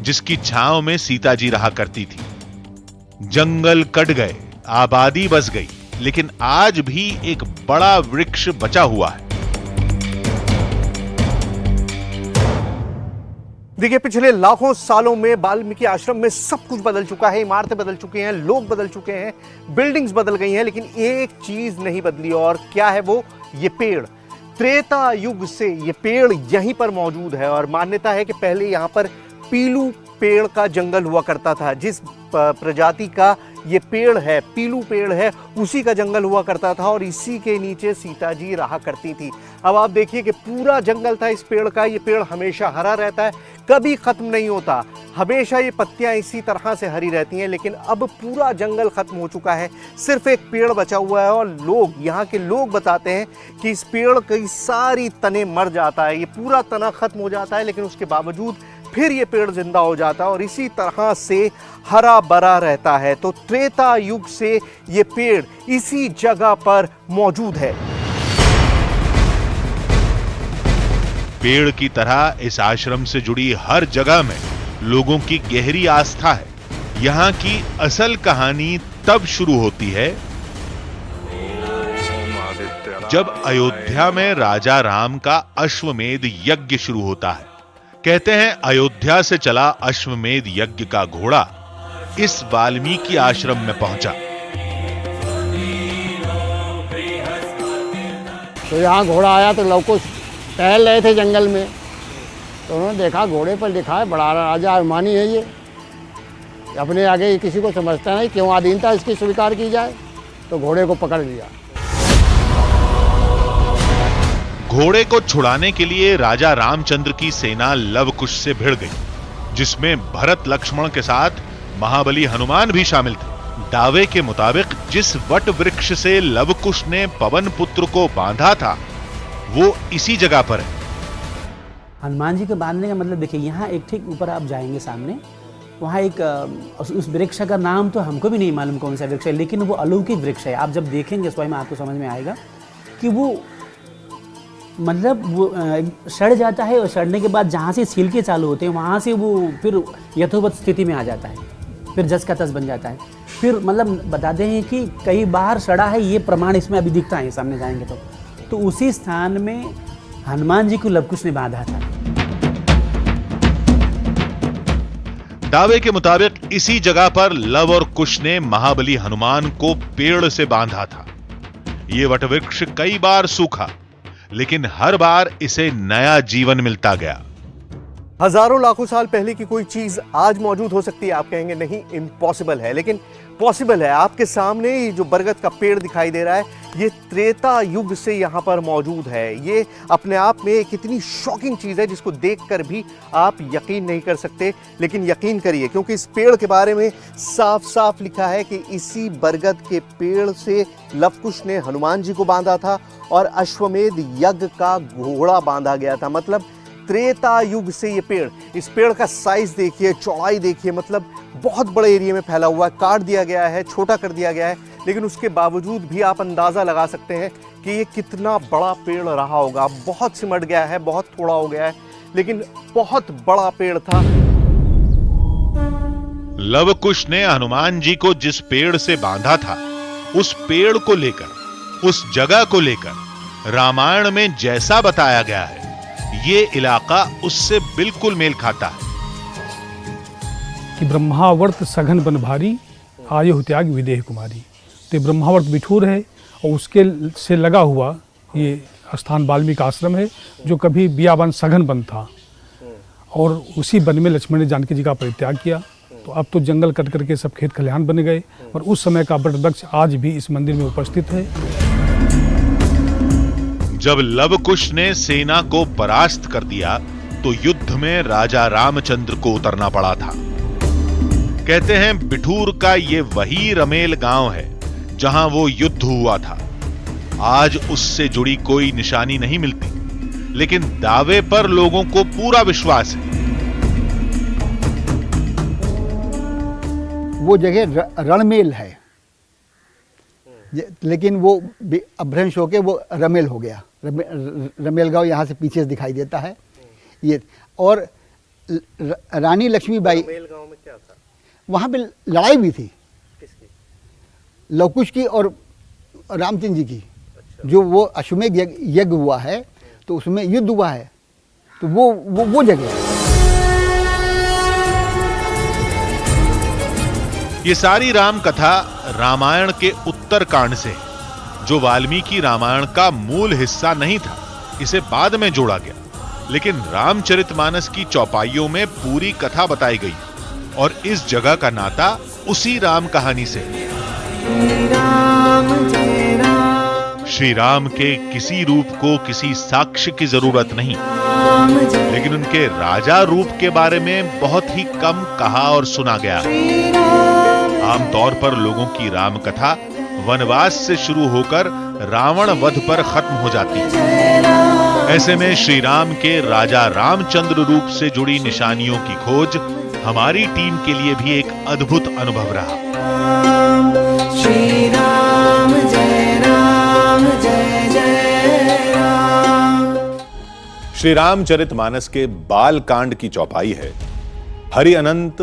जिसकी छांव में सीता जी रहा करती थी। जंगल कट गए, आबादी बस गई, लेकिन आज भी एक बड़ा वृक्ष बचा हुआ है। देखिए, पिछले लाखों सालों में वाल्मीकि आश्रम में सब कुछ बदल चुका है। इमारतें बदल चुकी हैं, लोग बदल चुके हैं, बिल्डिंग्स बदल गई हैं, लेकिन एक चीज नहीं बदली। और क्या है वो? ये पेड़। त्रेता युग से ये पेड़ यहीं पर मौजूद है और मान्यता है कि पहले यहां पर पीलू पेड़ का जंगल हुआ करता था। जिस प्रजाति का ये पेड़ है, पीलू पेड़ है, उसी का जंगल हुआ करता था और इसी के नीचे सीता जी रहा करती थी। अब आप देखिए कि पूरा जंगल था इस पेड़ का। ये पेड़ हमेशा हरा रहता है, कभी खत्म नहीं होता, हमेशा ये पत्तियां इसी तरह से हरी रहती हैं। लेकिन अब पूरा जंगल खत्म हो चुका है, सिर्फ एक पेड़ बचा हुआ है और लोग, यहाँ के लोग बताते हैं कि इस पेड़ की सारी तने मर जाता है, ये पूरा तना खत्म हो जाता है, लेकिन उसके बावजूद फिर ये पेड़ जिंदा हो जाता है और इसी तरह से हरा भरा रहता है। तो त्रेता युग से ये पेड़ इसी जगह पर मौजूद है। पेड़ की तरह इस आश्रम से जुड़ी हर जगह में लोगों की गहरी आस्था है। यहाँ की असल कहानी तब शुरू होती है जब अयोध्या में राजा राम का अश्वमेध यज्ञ शुरू होता है। कहते हैं अयोध्या से चला अश्वमेध यज्ञ का घोड़ा इस वाल्मीकि आश्रम में पहुंचा। तो यहाँ घोड़ा आया तो लव कुश टहल रहे थे जंगल में, तो उन्होंने देखा घोड़े पर लिखा है बड़ा राजा अभिमानी है ये, अपने आगे किसी को समझता नहीं, क्यों अधीनता इसकी स्वीकार की जाए। तो घोड़े को पकड़ लिया। घोड़े को छुड़ाने के लिए राजा रामचंद्र की सेना लव कुश से भिड़ गई, जिसमें भरत लक्ष्मण के साथ महाबली हनुमान भी शामिल थे। दावे के मुताबिक जिस वट वृक्ष से लव कुश ने पवन पुत्र को बांधा था वो इसी जगह पर है। हनुमान जी को बांधने का मतलब देखिए, यहाँ एक ठीक ऊपर आप जाएंगे सामने, वहाँ एक उस वृक्ष का नाम तो हमको भी नहीं मालूम कौन सा वृक्ष है, लेकिन वो अलौकिक वृक्ष है। आप जब देखेंगे स्वयं आपको समझ में आएगा कि वो मतलब वो सड़ जाता है और सड़ने के बाद जहाँ से छिलके चालू होते हैं वहाँ से वो फिर यथोवत स्थिति में आ जाता है, फिर जस का तस बन जाता है। फिर मतलब बताते हैं कि कई बार सड़ा है, ये प्रमाण इसमें अभी दिखता है सामने जाएंगे तो उसी स्थान में हनुमान जी को लव कुश ने बांधा था। दावे के मुताबिक इसी जगह पर लव और कुश ने महाबली हनुमान को पेड़ से बांधा था। ये वटवृक्ष कई बार सूखा, लेकिन हर बार इसे नया जीवन मिलता गया। हजारों लाखों साल पहले की कोई चीज आज मौजूद हो सकती है, आप कहेंगे नहीं, इम्पॉसिबल है, लेकिन पॉसिबल है। आपके सामने ये जो बरगद का पेड़ दिखाई दे रहा है, ये त्रेता युग से यहाँ पर मौजूद है। ये अपने आप में एक इतनी शॉकिंग चीज़ है जिसको देखकर भी आप यकीन नहीं कर सकते, लेकिन यकीन करिए क्योंकि इस पेड़ के बारे में साफ साफ लिखा है कि इसी बरगद के पेड़ से लवकुश ने हनुमान जी को बांधा था और अश्वमेध यज्ञ का घोड़ा बांधा गया था। मतलब त्रेता युग से ये पेड़, इस पेड़ का साइज देखिए, चौड़ाई देखिए, मतलब बहुत बड़े एरिया में फैला हुआ है। काट दिया गया है, छोटा कर दिया गया है, लेकिन उसके बावजूद भी आप अंदाज़ा लगा सकते हैं कि ये कितना बड़ा पेड़ रहा होगा। बहुत सिमट गया है, बहुत थोड़ा हो गया है, लेकिन बहुत बड़ा पेड़ था। लवकुश ने हनुमान जी को जिस पेड़ से बांधा था, उस पेड़ को लेकर, उस जगह को लेकर रामायण में जैसा बताया गया है, ये इलाका उससे बिल्कुल मेल खाता है। कि ब्रह्मावर्त सघन बन भारी, आयु त्याग विदेह कुमारी। तो ब्रह्मावर्त बिठूर है और उसके से लगा हुआ ये स्थान वाल्मीकि आश्रम है, जो कभी बियाबान सघन वन था, और उसी वन में लक्ष्मण ने जानकी जी का परित्याग किया। तो अब तो जंगल कट करके सब खेत खलिहान बन गए, और उस समय का वट वृक्ष आज भी इस मंदिर में उपस्थित है। जब लवकुश ने सेना को परास्त कर दिया तो युद्ध में राजा रामचंद्र को उतरना पड़ा था। कहते हैं बिठूर का ये वही रमेल गांव है जहां वो युद्ध हुआ था। आज उससे जुड़ी कोई निशानी नहीं मिलती, लेकिन दावे पर लोगों को पूरा विश्वास है। वो जगह रणमेल है, लेकिन वो अभ्रंश होके वो रमेल हो गया। रमेल गांव यहाँ से पीछे से दिखाई देता है ये। और रानी लक्ष्मीबाई, रमेल गांव में क्या था? वहाँ पे लड़ाई भी थी, लवकुश की और रामचंद्र जी की। जो वो अश्वमेध यज्ञ हुआ है तो उसमें युद्ध हुआ है, तो वो जगह है। ये सारी राम कथा रामायण के उत्तरकांड से, जो वाल्मीकि रामायण का मूल हिस्सा नहीं था, इसे बाद में जोड़ा गया। लेकिन रामचरितमानस की चौपाइयों में पूरी कथा बताई गई, और इस जगह का नाता उसी राम कहानी से है। श्री राम के किसी रूप को किसी साक्ष्य की जरूरत नहीं, लेकिन उनके राजा रूप के बारे में बहुत ही कम कहा और सुना गया। आमतौर पर लोगों की राम कथा वनवास से शुरू होकर रावण वध पर खत्म हो जाती है। ऐसे में श्री राम के राजा रामचंद्र रूप से जुड़ी निशानियों की खोज हमारी टीम के लिए भी एक अद्भुत अनुभव रहा। श्री राम जय राम जय जय राम। श्री रामचरितमानस के बाल कांड की चौपाई है हरि अनंत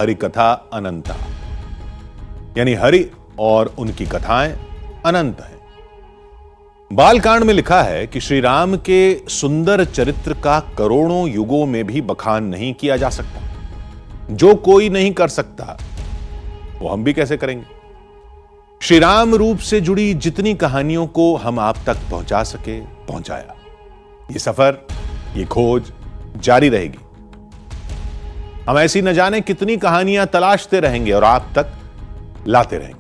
हरि कथा अनंता, यानी हरि और उनकी कथाएं अनंत हैं। बालकांड में लिखा है कि श्री राम के सुंदर चरित्र का करोड़ों युगों में भी बखान नहीं किया जा सकता। जो कोई नहीं कर सकता वो हम भी कैसे करेंगे। श्री राम रूप से जुड़ी जितनी कहानियों को हम आप तक पहुंचा सके पहुंचाया। ये सफर, ये खोज जारी रहेगी। हम ऐसी न जाने कितनी कहानियां तलाशते रहेंगे और आप तक लाते रहेंगे।